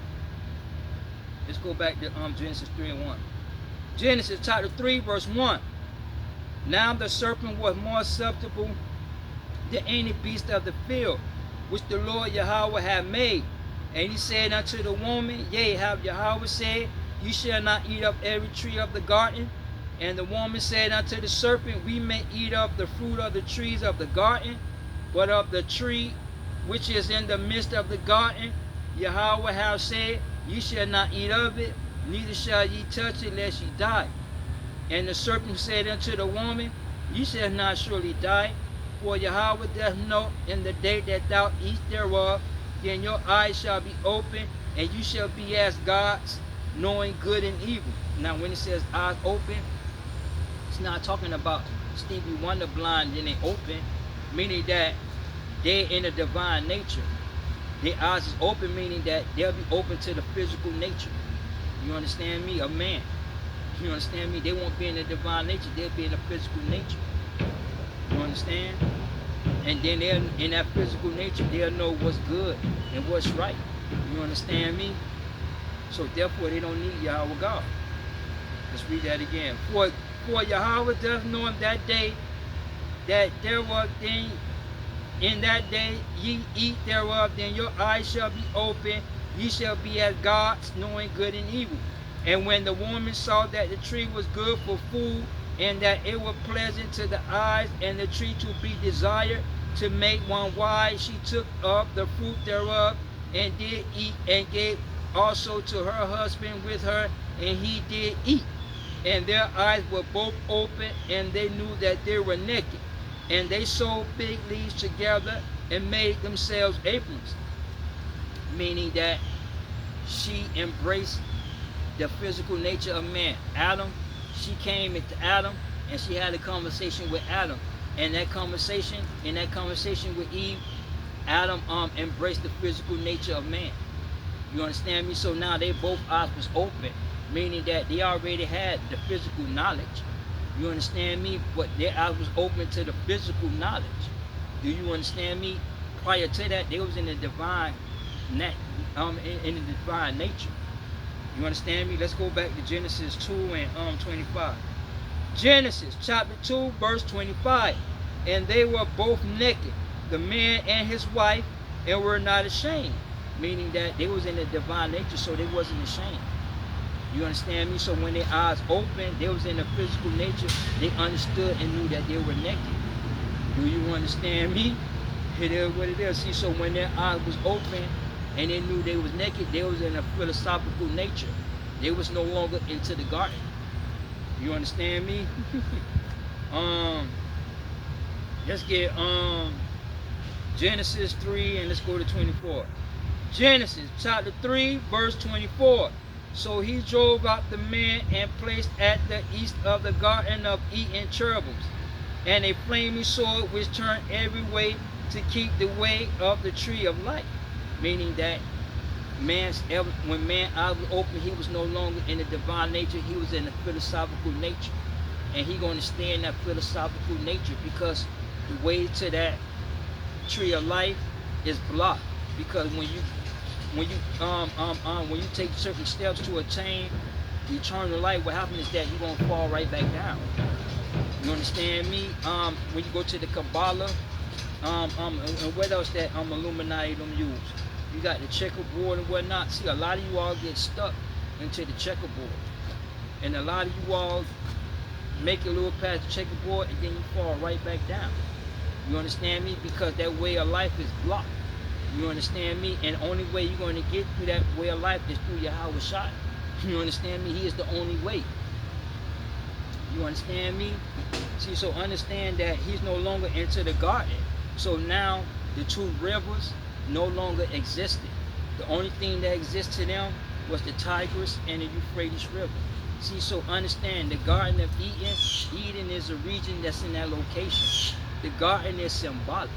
Let's go back to Genesis 3 and 1. Genesis chapter 3, verse 1. Now the serpent was more susceptible than any beast of the field, which the Lord Yahweh had made. And he said unto the woman, yea, have Yahweh said, you shall not eat of every tree of the garden? And the woman said unto the serpent, we may eat of the fruit of the trees of the garden, but of the tree which is in the midst of the garden, Yahweh hath said, ye shall not eat of it, neither shall ye touch it, lest ye die. And the serpent said unto the woman, ye shall not surely die, for Yahweh doth know in the day that thou eat thereof, then your eyes shall be open, and you shall be as gods, knowing good and evil. Now when it says eyes open, it's not talking about Stevie Wonder blind and they open, meaning that they're in a divine nature. Their eyes is open, meaning that they'll be open to the physical nature. You understand me? A man. You understand me? They won't be in the divine nature, they'll be in the physical nature. You understand? And then they'll, in that physical nature, they'll know what's good and what's right. You understand me? So therefore they don't need Yahweh God. Let's read that again. For Yahweh doth know in that day that there was thing in that day ye eat thereof, then your eyes shall be open, ye shall be as gods, knowing good and evil. And when the woman saw that the tree was good for food, and that it was pleasant to the eyes, and the tree to be desired to make one wise, she took of the fruit thereof, and did eat, and gave also to her husband with her, and he did eat. And their eyes were both open, and they knew that they were naked. And they sewed fig leaves together, and made themselves aprons. Meaning that she embraced the physical nature of man. Adam, she came into Adam, and she had a conversation with Adam. And that conversation with Eve, Adam embraced the physical nature of man. You understand me? So now they both eyes was open, meaning that they already had the physical knowledge. You understand me? But their eyes was open to the physical knowledge. Do you understand me? Prior to that, they was in the divine in the divine nature. You understand me? Let's go back to Genesis 2 and 25. Genesis chapter 2, verse 25. And they were both naked, the man and his wife, and were not ashamed. Meaning that they was in the divine nature, so they wasn't ashamed. You understand me? So when their eyes opened, they was in the physical nature, they understood and knew that they were naked. Do you understand me? It is what it is. See, so when their eyes was open and they knew they was naked, they was in a philosophical nature. They was no longer into the garden. You understand me? Let's get Genesis 3 and let's go to 24. Genesis chapter 3, verse 24. So he drove out the man and placed at the east of the garden of Eden cherubims, and a flaming sword which turned every way to keep the way of the tree of life. Meaning that when man eyes was open, he was no longer in the divine nature, he was in the philosophical nature. And he going to stay in that philosophical nature because the way to that tree of life is blocked. Because when you take certain steps to attain eternal life, what happens is that you're gonna fall right back down. You understand me? When you go to the Kabbalah, and what else that Illuminati them use? You got the checkerboard and whatnot. See, a lot of you all get stuck into the checkerboard, and a lot of you all make a little past the checkerboard, and then you fall right back down. You understand me? Because that way of life is blocked. You understand me? And the only way you're going to get through that way of life is through Yahweh Shai. You understand me? He is the only way. You understand me? See, so understand that he's no longer into the garden. So now the two rivers no longer existed. The only thing that exists to them was the Tigris and the Euphrates River. See, so understand the Garden of Eden. Eden is a region that's in that location. The garden is symbolic.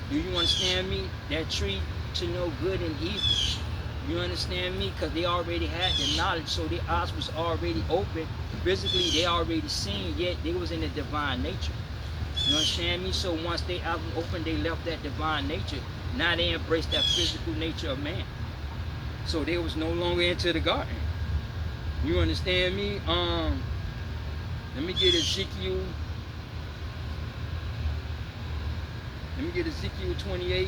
Do you understand me? That tree to know good and evil. You understand me? Because they already had the knowledge, so their eyes was already open. Physically, they already seen, yet they was in the divine nature. You understand me? So once they eyes was open, they left that divine nature. Now they embrace that physical nature of man. So they was no longer into the garden. You understand me? Let me get Ezekiel. Let me get Ezekiel 28.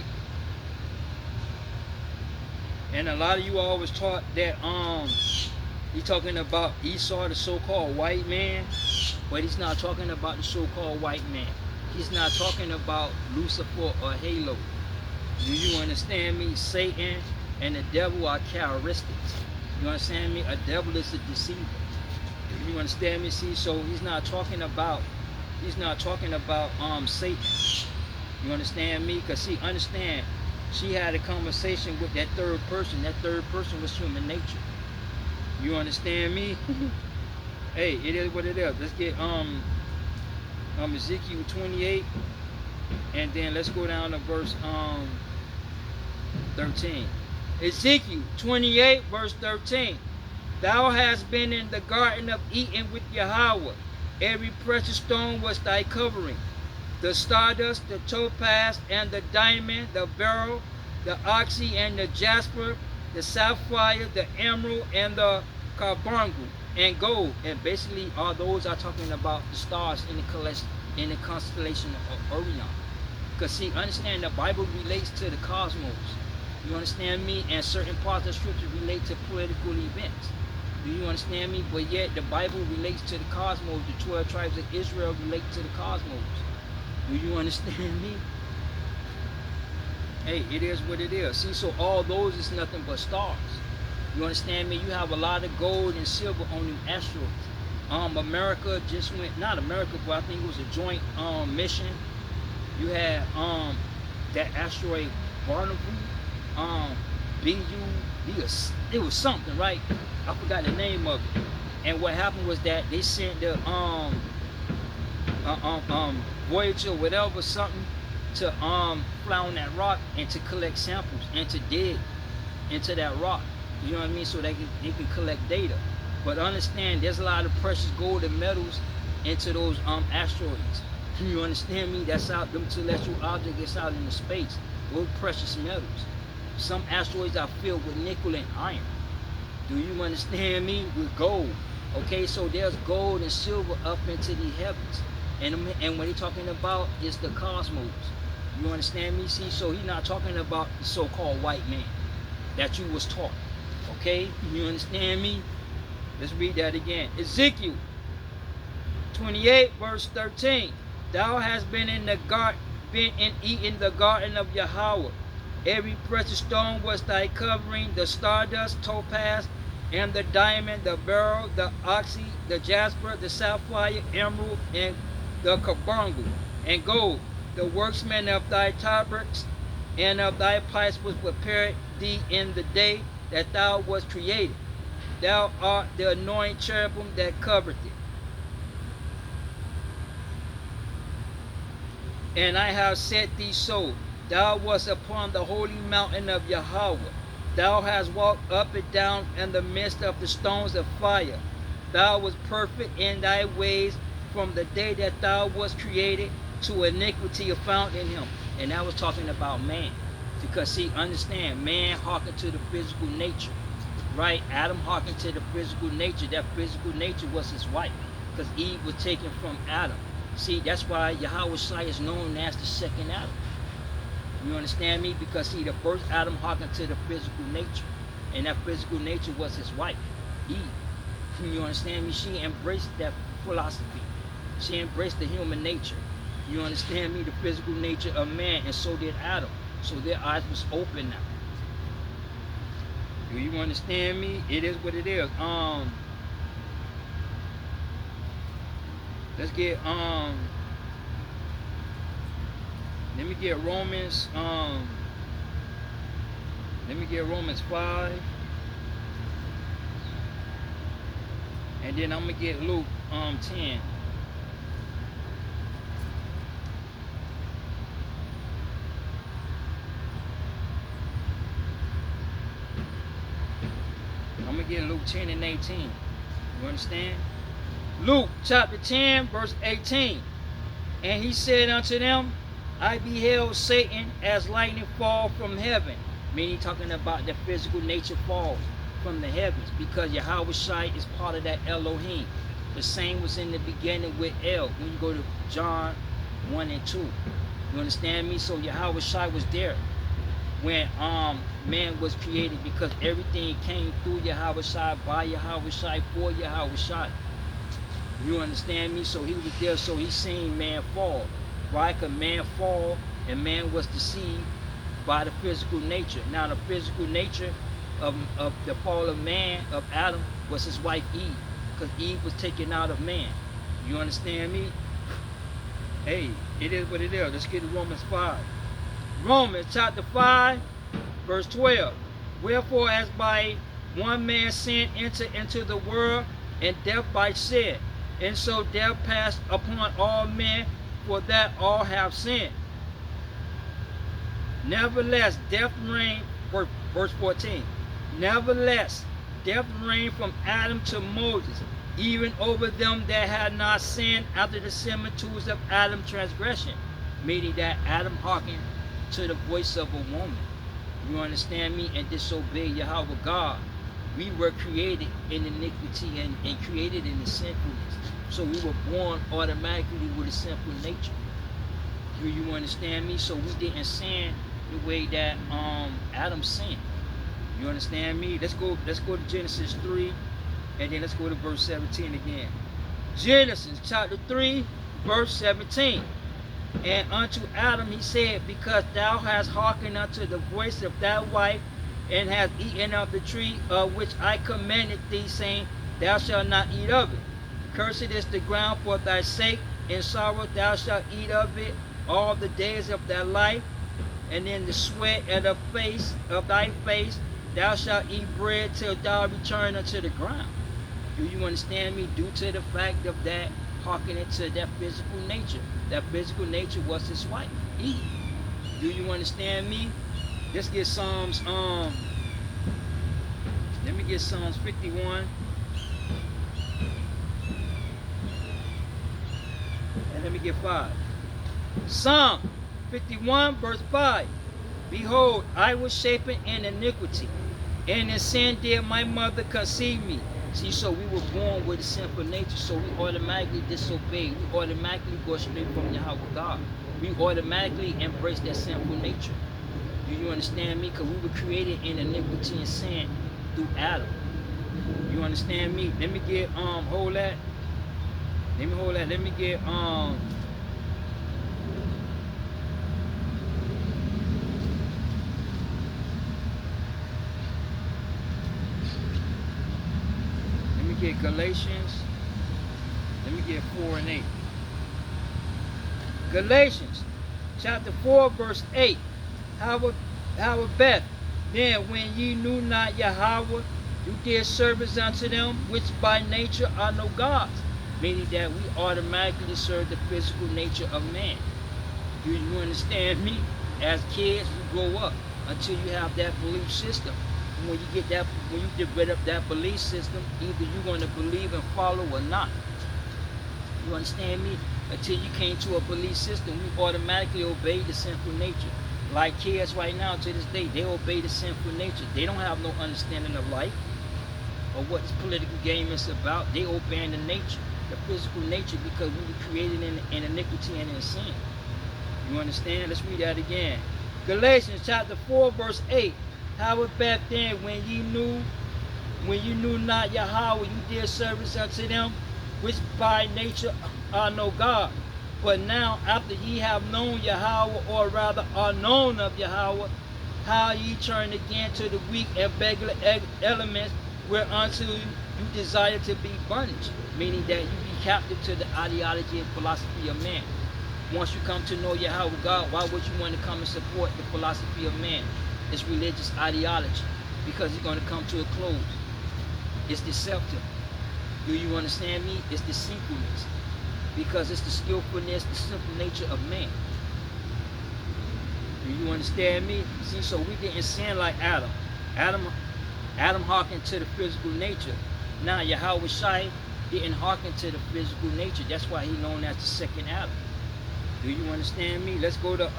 And a lot of you always taught that he's talking about Esau, the so-called white man, but he's not talking about the so-called white man. He's not talking about Lucifer or Halo. Do you understand me? Satan and the devil are characteristics. You understand me? A devil is a deceiver. Do you understand me? See, so he's not talking about Satan. You understand me? Because see, understand, she had a conversation with that third person. That third person was human nature. You understand me? Hey, it is what it is. Let's get Ezekiel 28, and then let's go down to verse 13. Ezekiel 28, verse 13. Thou hast been in the garden of Eden with Yahweh. Every precious stone was thy covering. The stardust, the topaz, and the diamond, the beryl, the oxy, and the jasper, the sapphire, the emerald, and the carbuncle, and gold. And basically, all those are talking about the stars in the constellation of Orion. Because see, understand the Bible relates to the cosmos. You understand me? And certain parts of Scripture relate to political events. Do you understand me? But yet the Bible relates to the cosmos. The 12 tribes of Israel relate to the cosmos. Do you understand me? Hey, it is what it is. See, so all those is nothing but stars. You understand me? You have a lot of gold and silver on them asteroids. America just went, not America, but I think it was a joint mission. You had that asteroid Barnacle, it was something, right? I forgot the name of it. And what happened was that they sent the Voyager, whatever, something, to fly on that rock and to collect samples and to dig into that rock. You know what I mean? So they can collect data. But understand, there's a lot of precious gold and metals into those asteroids. You understand me? That's out, them celestial objects that's out in the space. Those precious metals. Some asteroids are filled with nickel and iron. Do you understand me? With gold. Okay, so there's gold and silver up into the heavens. And what he's talking about is the cosmos. You understand me? See, so he's not talking about the so-called white man that you was taught. Okay, you understand me? Let's read that again. Ezekiel 28, verse 13. Thou hast been in Eden, the garden of Yahweh. Every precious stone was thy covering, the stardust, topaz, and the diamond, the beryl, the oxy, the jasper, the sapphire, emerald, and the carbuncle, and gold. The workman of thy tabrets and of thy pipes was prepared thee in the day that thou wast created. Thou art the anointed cherubim that covered thee. And I have set thee so. Thou wast upon the holy mountain of Yahweh. Thou hast walked up and down in the midst of the stones of fire. Thou wast perfect in thy ways from the day that thou wast created to iniquity found in him. And that was talking about man. Because see, understand, man hearkened to the physical nature. Right? Adam hearkened to the physical nature. That physical nature was his wife. Because Eve was taken from Adam. See, that's why Yahweh Shai is known as the second Adam. You understand me? Because see, the first Adam hearkened to the physical nature. And that physical nature was his wife, Eve. You understand me? She embraced that philosophy. She embraced the human nature. You understand me? The physical nature of man, and so did Adam. So their eyes was open now. Do you understand me? It is what it is. let's get let me get Romans let me get Romans 5, and then I'm gonna get Luke 10. I'm gonna get Luke 10 and 18. You understand? Luke chapter 10, verse 18. And he said unto them, I beheld Satan as lightning fall from heaven. Meaning talking about the physical nature falls from the heavens, because Yahweh Shai is part of that Elohim. The same was in the beginning with El. When you go to John 1 and 2. You understand me? So Yahweh Shai was there when man was created, because everything came through Yahweh Shai, by Yahweh Shai, for Yahweh Shai. You understand me? So he was there, so he seen man fall. Right? Because man fall, and man was deceived by the physical nature. Now the physical nature of the fall of man, of Adam, was his wife Eve. Because Eve was taken out of man. You understand me? Hey, it is what it is. Let's get to Romans 5. Romans chapter 5, verse 12. Wherefore as by one man sin entered into the world, and death by sin, and so death passed upon all men, for that all have sinned. Nevertheless, death reigned, verse 14. Nevertheless, death reigned from Adam to Moses, even over them that had not sinned after the similitudes of Adam's transgression. Meaning that Adam hearkened to the voice of a woman. You understand me? And disobeyed Yahweh God. We were created in iniquity and created in the sinfulness. So we were born automatically with a sinful nature. Do you understand me? So we didn't sin the way that Adam sinned. You understand me? Let's go to Genesis 3, and then let's go to verse 17 again. Genesis chapter 3, verse 17. And unto Adam he said, because thou hast hearkened unto the voice of thy wife, and hast eaten of the tree of which I commanded thee, saying, thou shalt not eat of it. Cursed is the ground for thy sake, in sorrow thou shalt eat of it all the days of thy life, and in the sweat of thy face thou shalt eat bread till thou return unto the ground. Do you understand me? Due to the fact of that hearkening to that physical nature. That physical nature was his wife, Eve. Do you understand me? Let's get Psalms, let me get Psalms 51. And let me get 5. Psalm 51, verse 5. Behold, I was shapen in iniquity, and in sin did my mother conceive me. See, so we were born with a sinful nature, so we automatically disobey. We automatically go straight from Yahweh God. We automatically embrace that sinful nature. Do you understand me? Because we were created in iniquity and sin through Adam. You understand me? Let me get hold that. Let me hold that. Let me get get Galatians. Let me get 4 and 8. Galatians chapter 4, verse 8. Howbeit, then when ye knew not Yahweh, you did service unto them, which by nature are no gods. Meaning that we automatically serve the physical nature of man. Do you understand me? As kids, we grow up until you have that belief system. When you get that, when you develop that belief system, either you're going to believe and follow or not. You understand me? Until you came to a belief system, we automatically obey the sinful nature. Like kids right now to this day, they obey the sinful nature. They don't have no understanding of life or what this political game is about. They obey the nature, the physical nature, because we were created in iniquity and in sin. You understand? Let's read that again. Galatians chapter 4, verse 8. Howbeit then when you knew not Yahweh, you did service unto them, which by nature are no God. But now after ye have known Yahweh, or rather are known of Yahweh, how ye turn again to the weak and beggarly elements whereunto you desire to be bondage. Meaning that you captive to the ideology and philosophy of man. Once you come to know Yahweh God, why would you want to come and support the philosophy of man? It's religious ideology, because it's going to come to a close. It's deceptive. Do you understand me? It's deceitfulness, because it's the skillfulness, the simple nature of man. Do you understand me? See, so we didn't sin like Adam. Adam hearkened to the physical nature. Now Yahweh Shai didn't hearken to the physical nature. That's why he's known as the second Adam. Do you understand me? Let's go to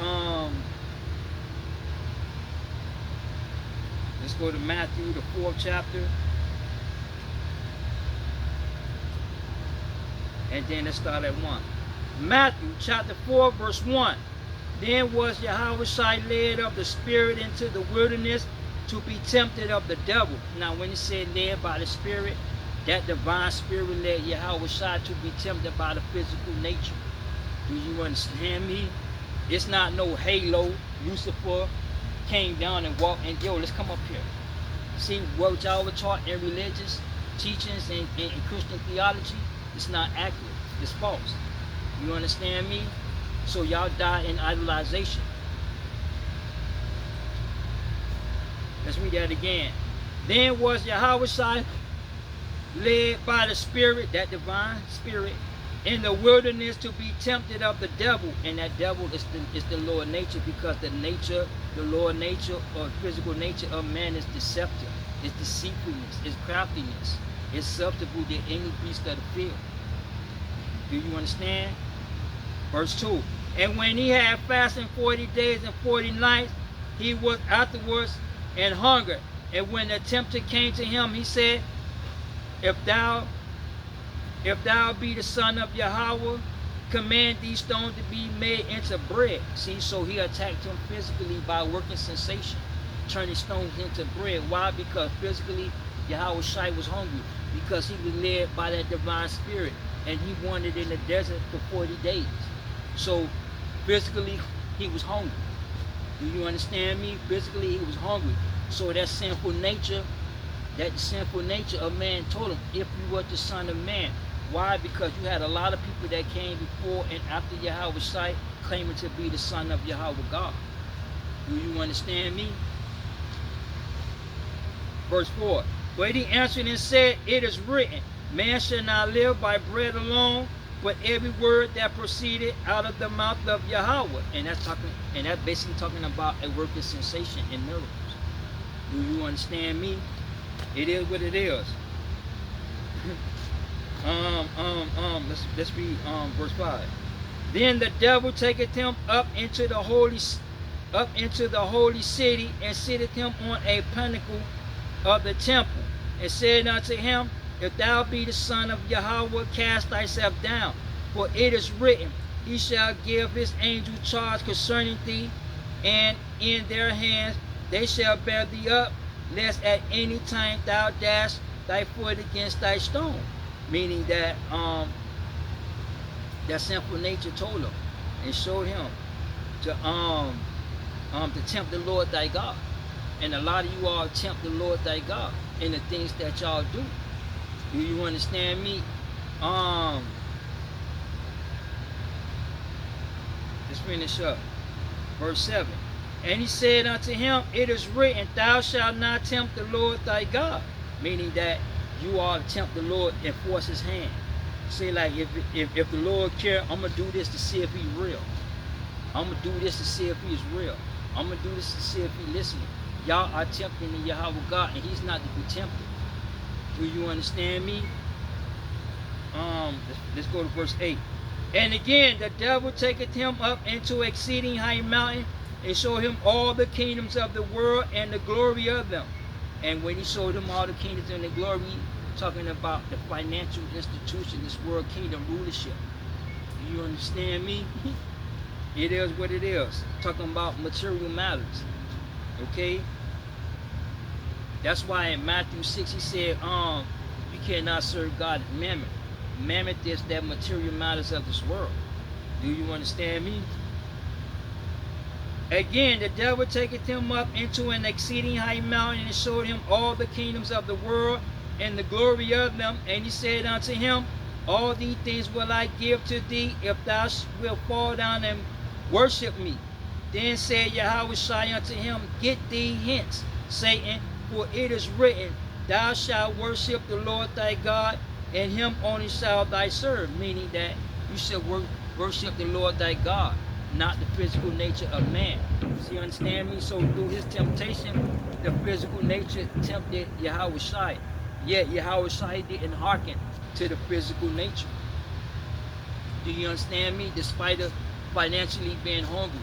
Matthew, the 4th chapter. And then let's start at 1. Matthew chapter 4, verse 1. Then was Yahweh Shai led of the Spirit into the wilderness to be tempted of the devil. Now when it said led by the Spirit, that divine Spirit led Yahweh Shai to be tempted by the physical nature. Do you understand me? It's not no halo. Lucifer came down and walked and yo, let's come up here. See what y'all were taught in religious teachings and Christian theology? It's not accurate. It's false. You understand me? So y'all die in idolization. Let's read that again. Then was Yahweh Shai led by the Spirit, that divine Spirit, in the wilderness to be tempted of the devil. And that devil is the lower nature, because the lower nature or physical nature of man is deceptive. It's deceitfulness. It's craftiness. It's susceptible to any beast of the field. Do you understand? Verse 2. And when he had fasted 40 days and 40 nights, he was afterwards and hungered. And when the tempter came to him, he said, If thou be the Son of Yahweh, command these stones to be made into bread. See, so he attacked him physically by working sensation, turning stones into bread. Why? Because physically Yahweh Shai was hungry, because he was led by that divine Spirit, and he wandered in the desert for 40 days. So physically he was hungry. Do you understand me? Physically he was hungry. So that sinful nature of man told him, if you were the Son of Man. Why? Because you had a lot of people that came before and after Yahweh Shai claiming to be the Son of Yahweh God. Do you understand me? Verse 4. But he answered and said, It is written, man shall not live by bread alone, but every word that proceeded out of the mouth of Yahweh. And that's basically talking about a working sensation in miracles. Do you understand me? It is what it is. Let's read verse 5. Then the devil taketh him up into the holy city, and sitteth him on a pinnacle of the temple, and said unto him, If thou be the Son of Yahweh, cast thyself down, for it is written, He shall give his angels charge concerning thee, and in their hands they shall bear thee up, lest at any time thou dash thy foot against thy stone. Meaning that that sinful nature told him and showed him to tempt the Lord thy God. And a lot of you all tempt the Lord thy God in the things that y'all do. Do you understand me? Let's finish up. Verse 7. And he said unto him, It is written, Thou shalt not tempt the Lord thy God. Meaning that you are to tempt the Lord and force his hand. Say like, if the Lord care, I'm going to do this to see if he's real. I'm going to do this to see if he's real. I'm going to do this to see if he's listening. Y'all are tempting the Yahweh God, and he's not to be tempted. Do you understand me? Let's go to verse 8. And again, the devil taketh him up into exceeding high mountain, and showed him all the kingdoms of the world and the glory of them. And when he showed him all the kingdoms and the glory, talking about the financial institution, this world kingdom rulership. Do you understand me? It is what it is. Talking about material matters. Okay? That's why in Matthew 6 he said, you cannot serve God and mammon. Mammon is that material matters of this world. Do you understand me? Again, the devil taketh him up into an exceeding high mountain, and showed him all the kingdoms of the world and the glory of them. And he said unto him, All these things will I give to thee, if thou wilt fall down and worship me. Then said Yahweh unto him, Get thee hence, Satan, for it is written, Thou shalt worship the Lord thy God, and him only shalt thou serve. Meaning that you shall worship the Lord thy God, not the physical nature of man. See, understand me? So through his temptation, the physical nature tempted Yahweh. Yet Yahweh didn't hearken to the physical nature. Do you understand me? Despite of financially being hungry.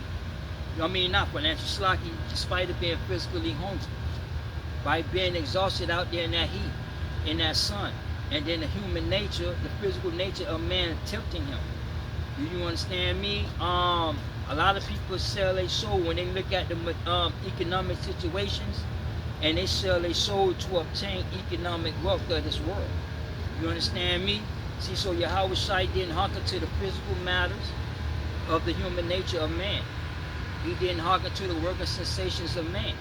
I mean, not financially slocky, despite of being physically hungry. By being exhausted out there in that heat, in that sun. And then the human nature, the physical nature of man tempting him. Do you understand me? A lot of people sell their soul when they look at the economic situations, and they sell their soul to obtain economic wealth of this world. You understand me? See, so Yahweh didn't hearken to the physical matters of the human nature of man. He didn't hearken to the working sensations of man.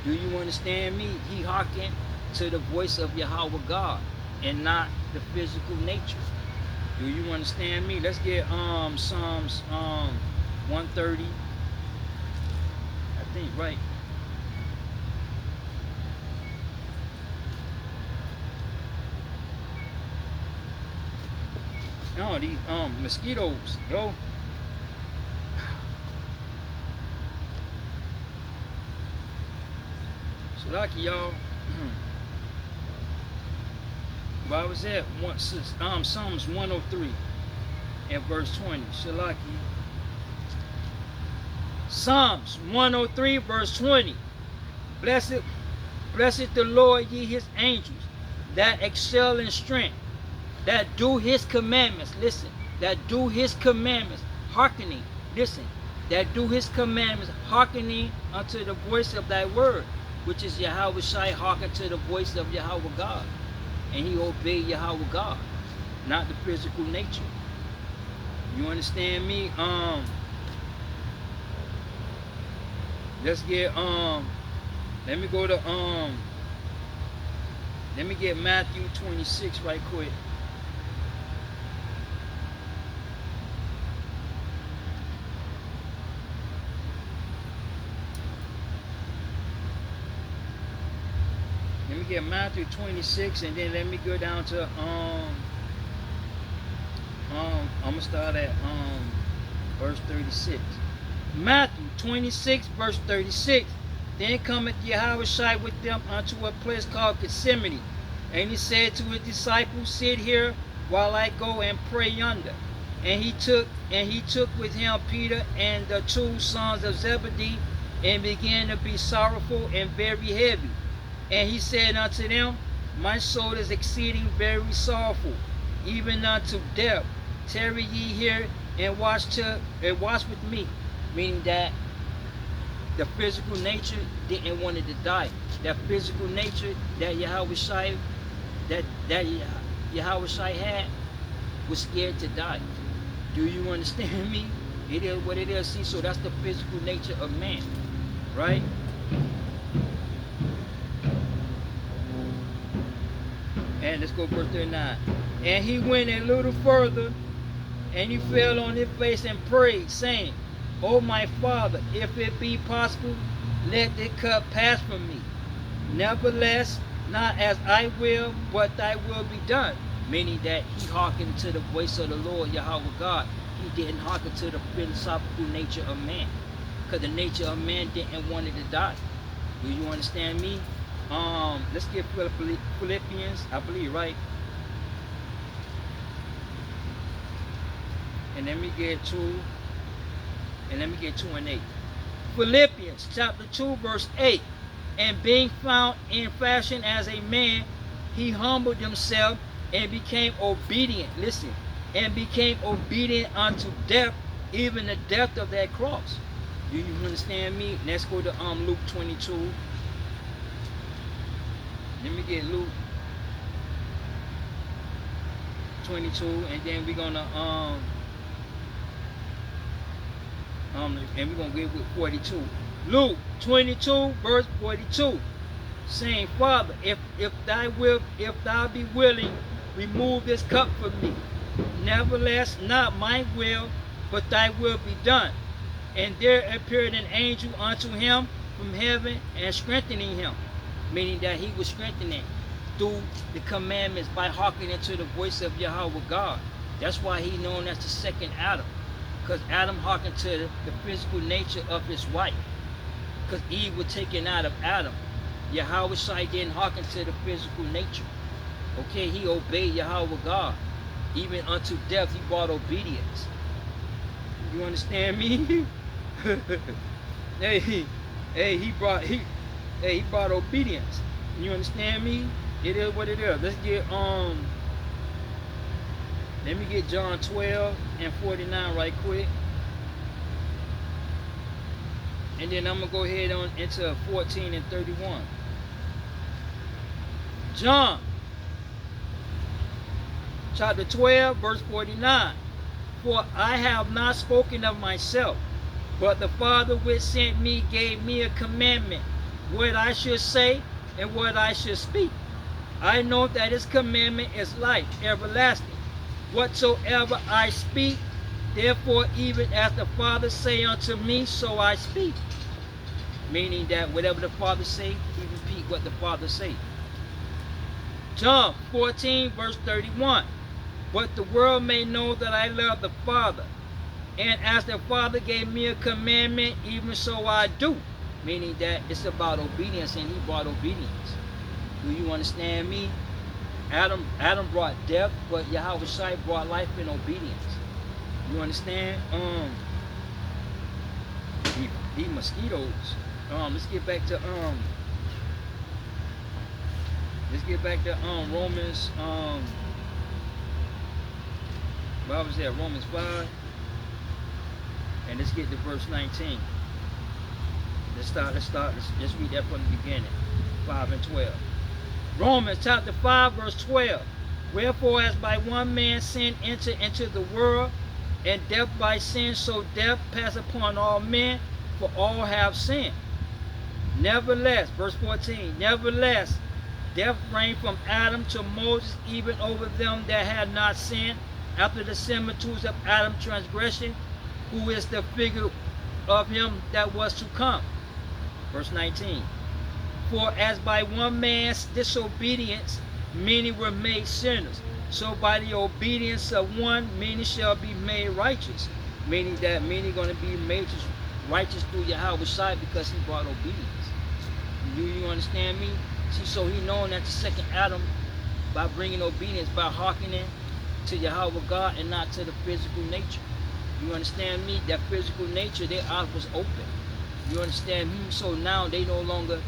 Do you understand me? He hearkened to the voice of Yahweh God and not the physical nature. Do you understand me? Let's get Psalms 130. I think, right? No, these mosquitoes, yo. So lucky, y'all. Where I was at Psalms 103 and verse 20. Shalaki. Psalms 103 verse 20. Blessed the Lord, ye his angels, that excel in strength, that do his commandments. Listen, that do his commandments, hearkening. Listen, that do his commandments, hearkening unto the voice of thy word, which is Yahweh hearken to the voice of Yahweh God. And he obeyed Yahweh God, not the physical nature. You understand me? Let's get let me go to let me get Matthew 26 right quick. Let me get Matthew 26, and then let me go down to I'm gonna start at verse 36. Matthew 26 verse 36. Then cometh Yahweh with them unto a place called Gethsemane, and he said to his disciples, Sit here while I go and pray yonder. And he took with him Peter and the two sons of Zebedee, and began to be sorrowful and very heavy. And he said unto them, My soul is exceeding very sorrowful, even unto death. Tarry ye here and watch with me. Meaning that the physical nature didn't want it to die. That physical nature that Yahweh had was scared to die. Do you understand me? It is what it is. See, so that's the physical nature of man, right? And let's go verse 39. And he went a little further, and he fell on his face and prayed, saying, O my Father, if it be possible, let the cup pass from me. Nevertheless, not as I will, but thy will be done. Meaning that he hearkened to the voice of the Lord, Yahweh God. He didn't hearken to the philosophical nature of man. Because the nature of man didn't want it to die. Do you understand me? Let's get Philippians, I believe, right? And let me get 2 and 8. Philippians chapter 2 verse 8. And being found in fashion as a man, he humbled himself and became obedient. Listen, and became obedient unto death, even the death of that cross. Do you understand me? Let's go to Luke 22. Let me get Luke 22, and then we're gonna and we're gonna get with 42. Luke 22 verse 42, saying, Father, if thou be willing, remove this cup from me. Nevertheless, not my will, but thy will be done. And there appeared an angel unto him from heaven and strengthening him, meaning that he was strengthening through the commandments by hearkening to the voice of Yahweh God. That's why he known as the second Adam, because Adam hearkened to the physical nature of his wife, because Eve was taken out of Adam. Yahweh Shai didn't hearken to the physical nature. Okay, he obeyed Yahweh God. Even unto death he brought obedience. You understand me? he brought obedience. You understand me? It is what it is. Let's get let me get John 12 and 49 right quick. And then I'm gonna go ahead on into 14 and 31. John chapter 12, verse 49. For I have not spoken of myself, but the Father which sent me gave me a commandment, what I should say and what I should speak. I know that his commandment is life everlasting. Whatsoever I speak, therefore even as the Father say unto me, so I speak. Meaning that whatever the Father say, he repeat what the Father say. John 14, verse 31. But the world may know that I love the Father, and as the Father gave me a commandment, even so I do. Meaning that it's about obedience, and he brought obedience. Do you understand me? Adam brought death, but Yahweh Shai brought life and obedience. You understand? These mosquitoes. Let's get back to Romans. What was that? Romans 5. And let's get to verse 19. Let's read that from the beginning. 5 and 12. Romans chapter 5, verse 12. Wherefore, as by one man sin entered into the world, and death by sin, so death passed upon all men, for all have sinned. Nevertheless, verse 14, nevertheless, death reigned from Adam to Moses, even over them that had not sinned, after the similitudes of Adam's transgression, who is the figure of him that was to come. Verse 19. For as by one man's disobedience many were made sinners, so by the obedience of one many shall be made righteous. Meaning that many are going to be made righteous through Yahweh Shai because he brought obedience. Do you understand me? See, so he known that the second Adam by bringing obedience, by hearkening to Yahweh God and not to the physical nature. You understand me? That physical nature, their eyes was open. You understand me? So now they no longer,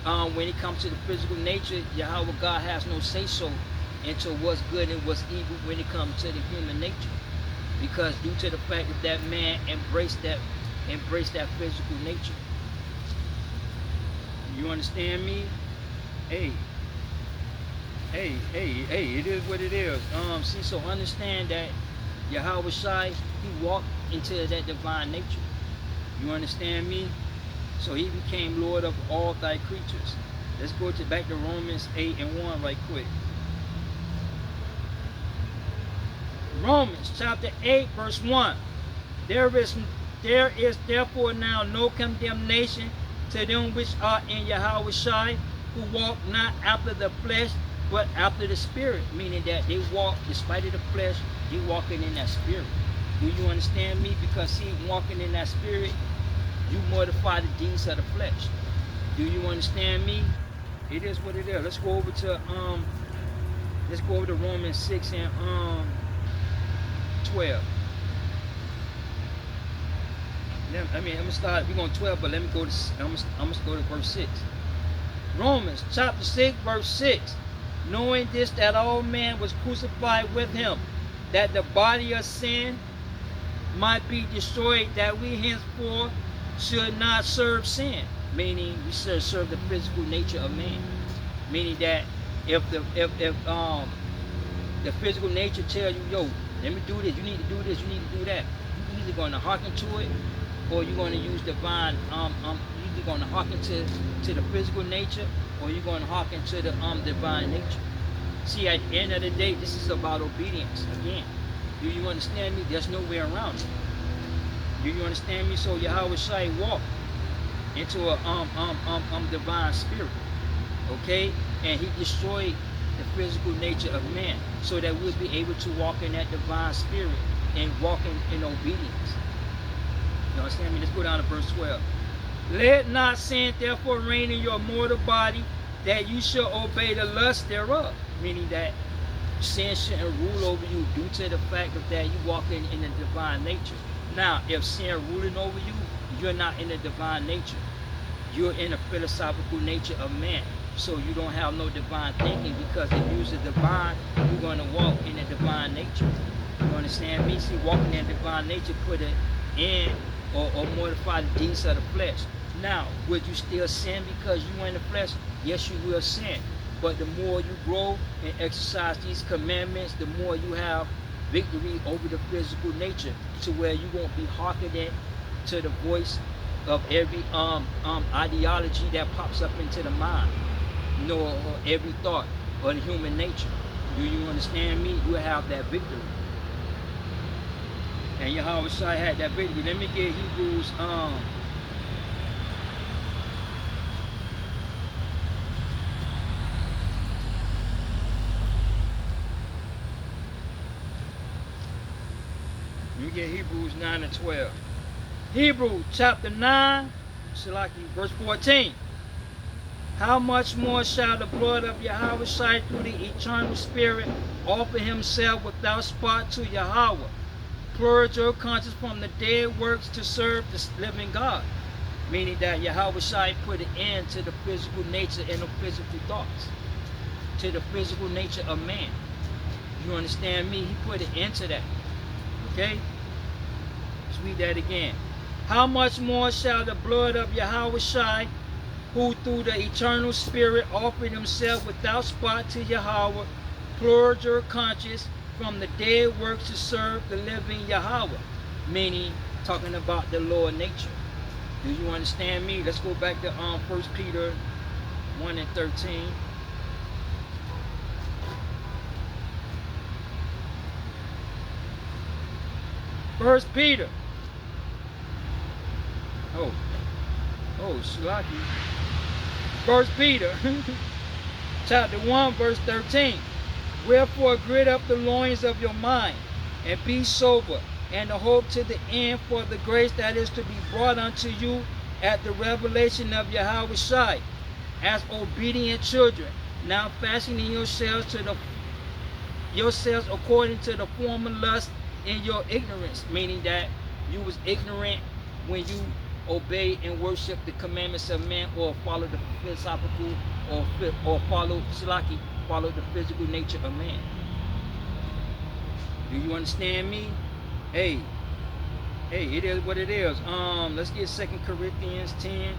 when it comes to the physical nature, Yahweh God has no say-so into what's good and what's evil when it comes to the human nature. Because due to the fact that man embraced that physical nature. You understand me? Hey, it is what it is. See, so understand that Yahweh Shai, he walked into that divine nature. You understand me? So he became Lord of all thy creatures. Let's go back to Romans 8 and 1 right quick. Romans chapter 8 verse 1. There is therefore now no condemnation to them which are in Yahweh Shai, who walk not after the flesh, but after the spirit. Meaning that they walk, despite of the flesh, they walking in that spirit. Do you understand me? Because see, walking in that spirit, you mortify the deeds of the flesh. Do you understand me? It is what it is. Let's go over to Romans 6 and 12. I'm gonna start. We're going 12, but let me go to. I'm gonna go to verse 6. Romans chapter 6, verse 6. Knowing this, that all man was crucified with him, that the body of sin might be destroyed, that we henceforth should not serve sin. Meaning we should serve the physical nature of man. Meaning that if the physical nature tell you, yo, let me do this, you need to do this, you need to do that, you're either going to hearken to it, or you're going to use divine. You're either going to hearken to the physical nature, or you're going to hearken to the divine nature. See, at the end of the day, this is about obedience. Again, do you understand me? There's no way around it. Do you understand me? So Yahweh Shai walked into a divine spirit, okay, and he destroyed the physical nature of man, so that we'll be able to walk in that divine spirit and walk in obedience. You understand me? Let's go down to verse 12. Let not sin therefore reign in your mortal body, that you shall obey the lust thereof. Meaning that sin shouldn't rule over you due to the fact of that you walking in the divine nature. Now, if sin ruling over you, you're not in the divine nature. You're in the philosophical nature of man. So you don't have no divine thinking, because if you're the divine, you're going to walk in the divine nature. You understand me? See, walking in divine nature put an end or mortify the deeds of the flesh. Now, would you still sin because you in the flesh? Yes, you will sin. But the more you grow and exercise these commandments, the more you have victory over the physical nature, to where you won't be hearkening to the voice of every ideology that pops up into the mind, nor every thought of the human nature. Do you understand me? You have that victory. And Yahweh Shai had that victory. Let me get Hebrews let me get Hebrews 9 and 12. Hebrews chapter 9, verse 14. How much more shall the blood of Yahweh Shai through the eternal Spirit offer himself without spot to Yahweh? Purge your conscience from the dead works to serve the living God. Meaning that Yahweh Shai put an end to the physical nature and the physical thoughts, to the physical nature of man. You understand me? He put an end to that. Okay? Let's read that again. How much more shall the blood of Yahweh Shai, who through the eternal Spirit offered himself without spot to Yahweh, purge your conscience from the dead works to serve the living Yahweh? Meaning, talking about the lower nature. Do you understand me? Let's go back to 1 Peter 1 and 13. First Peter. Shalaki. First Peter, chapter 1, verse 13. Wherefore gird up the loins of your mind, and be sober, and hope to the end for the grace that is to be brought unto you at the revelation of Yahweh Shai, as obedient children, now fashioning yourselves according to the former lust in your ignorance, meaning that you was ignorant when you obey and worship the commandments of man, or follow the philosophical, or follow the physical nature of man. Do you understand me? Hey, it is what it is. Let's get 2 Corinthians 10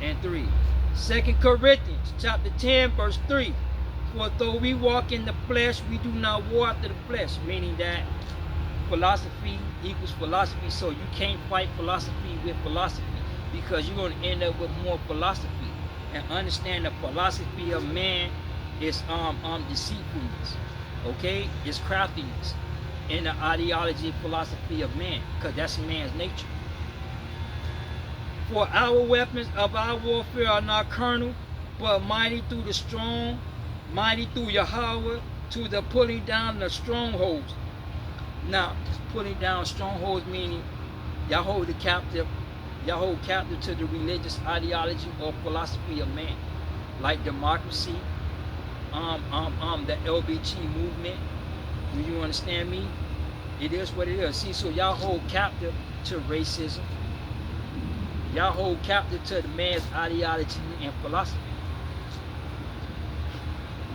and 3. 2 Corinthians chapter 10, verse 3. For though we walk in the flesh, we do not war after the flesh. Meaning that philosophy equals philosophy. So you can't fight philosophy with philosophy, because you're going to end up with more philosophy. And understand the philosophy of man is deceitfulness. Okay? It's craftiness in the ideology and philosophy of man, because that's man's nature. For our weapons of our warfare are not carnal, but mighty through the strong, mighty through Yahweh, to the pulling down the strongholds. Now, putting down strongholds meaning y'all hold captive to the religious ideology or philosophy of man, like democracy, the LBG movement. Do you understand me? It is what it is. See, so y'all hold captive to racism. Y'all hold captive to the man's ideology and philosophy.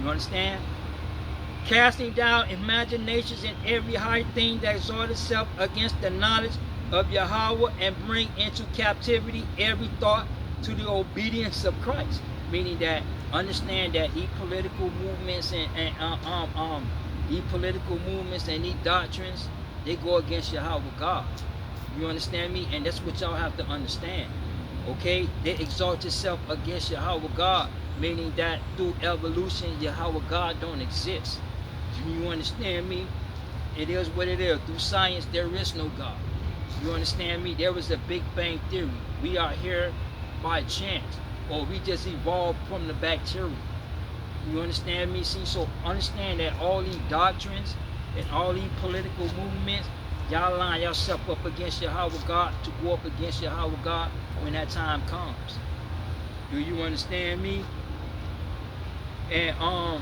You understand? Casting down imaginations and every high thing that exalts itself against the knowledge of Yahweh, and bring into captivity every thought to the obedience of Christ. Meaning that, understand that these political movements and these doctrines, they go against Yahweh God. You understand me? And that's what y'all have to understand. Okay? They exalt itself against Yahweh God, meaning that through evolution, Yahweh God don't exist. Do you understand me? It is what it is. Through science, there is no God. You understand me? There was a Big Bang Theory. We are here by chance, or we just evolved from the bacteria. You understand me? See, so understand that all these doctrines and all these political movements, y'all line yourself up against Yahweh God to go up against Yahweh God when that time comes. Do you understand me? And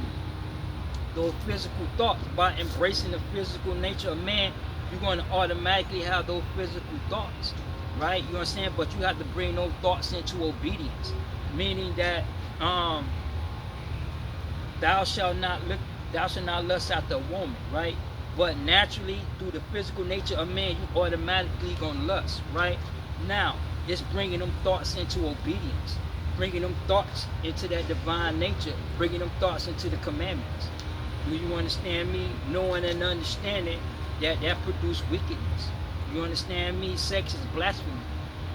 those physical thoughts, by embracing the physical nature of man, you're going to automatically have those physical thoughts, right? You understand? But you have to bring those thoughts into obedience, meaning that thou shalt not lust after a woman, right? But naturally, through the physical nature of man, you automatically gonna lust, right? Now, it's bringing them thoughts into obedience, bringing them thoughts into that divine nature, bringing them thoughts into the commandments. Do you understand me? Knowing and understanding that produce wickedness. You understand me? Sex is blasphemy,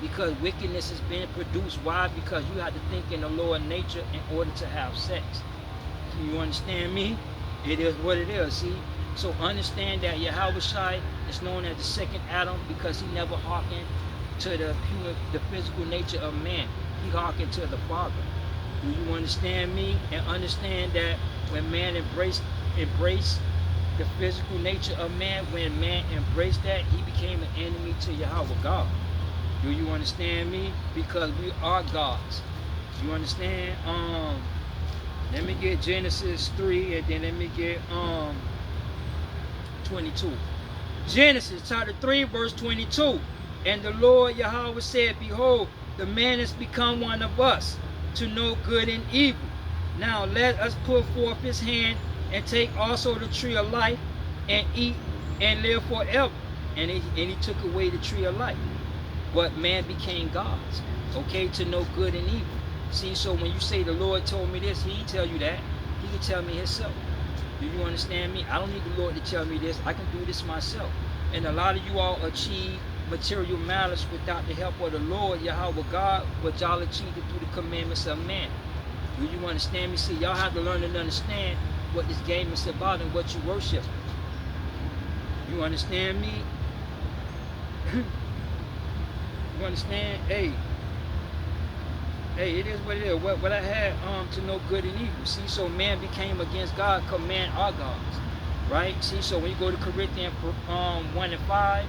because wickedness is being produced. Why? Because you have to think in the lower nature in order to have sex. Do you understand me? It is what it is, see? So understand that Yahweh Shai is known as the second Adam because he never hearkened to the physical nature of man. He hearkened to the Father. Do you understand me? And understand that when man embraced the physical nature of man, when man embraced that, he became an enemy to Yahweh God. Do you understand me? Because we are gods. You understand? Let me get Genesis 3 and then let me get 22. Genesis chapter 3 verse 22. And the Lord Yahweh said, behold, the man has become one of us, to know good and evil. Now let us put forth his hand, and take also the tree of life, and eat and live forever. And he took away the tree of life. But man became gods, okay, to know good and evil. See, so when you say the Lord told me this, he tell you that. He can tell me himself. Do you understand me? I don't need the Lord to tell me this. I can do this myself. And a lot of you all achieve material matters without the help of the Lord, Yahweh God, but y'all achieved it through the commandments of man. Do you understand me? See, y'all have to learn and understand what this game is about and what you worship. You understand me? You understand? Hey, it is what it is. What I had to know good and evil. See, so man became against God, because man are gods, right? See, so when you go to Corinthians 1 and 5,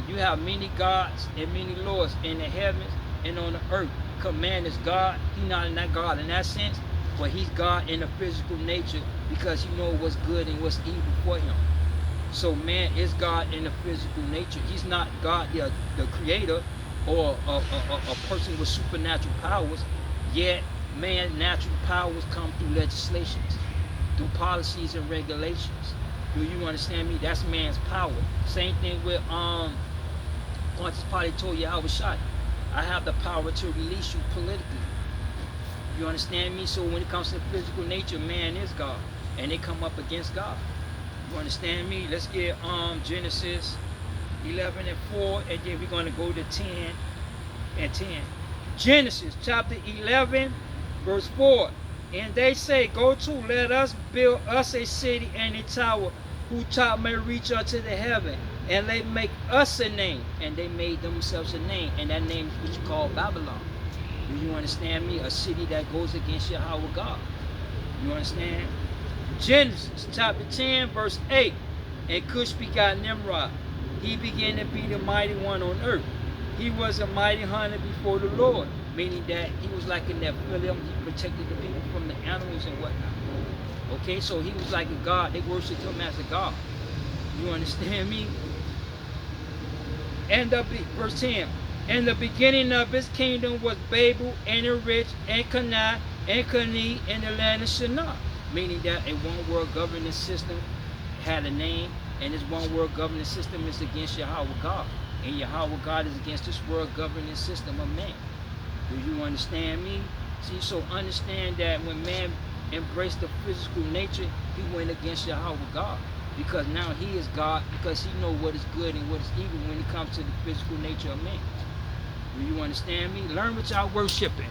you have many gods and many lords in the heavens and on the earth. Because man is God. He's not God in that sense, but he's God in the physical nature, because he knows what's good and what's evil for him. So man is God in the physical nature. He's not God, the creator, or a person with supernatural powers. Yet man's natural powers come through legislations, through policies and regulations. Do you understand me? That's man's power. Same thing with Pontius Pilate told Yahweh Shai, I have the power to release you politically. You understand me? So when it comes to physical nature, man is God, and they come up against God. You understand me? Let's get Genesis 11 and 4, and then we're going to go to 10 and 10. Genesis chapter 11 verse 4. And they say, go to, let us build us a city and a tower, whose top may reach unto the heaven, and they make us a name. And they made themselves a name, and that name is what you call Babylon. Do you understand me? A city that goes against Yahweh God. You understand? Genesis chapter 10 verse 8. And Cush begot Nimrod. He began to be the mighty one on earth. He was a mighty hunter before the Lord, meaning that he was like a Nephilim. He protected the people from the animals and whatnot. Okay, so he was like a god. They worshiped him as a god. You understand me? And verse 10. And the beginning of his kingdom was Babel, and Enrich, and Canaan, and Cani, in the land of Shinar. Meaning that a one world governance system had a name, and this one world governance system is against Yahweh God. And Yahweh God is against this world governance system of man. Do you understand me? See, so understand that when man embraced the physical nature, he went against Yahweh God. Because now he is God, because he knows what is good and what is evil when it comes to the physical nature of man. Do you understand me? Learn what y'all worshiping.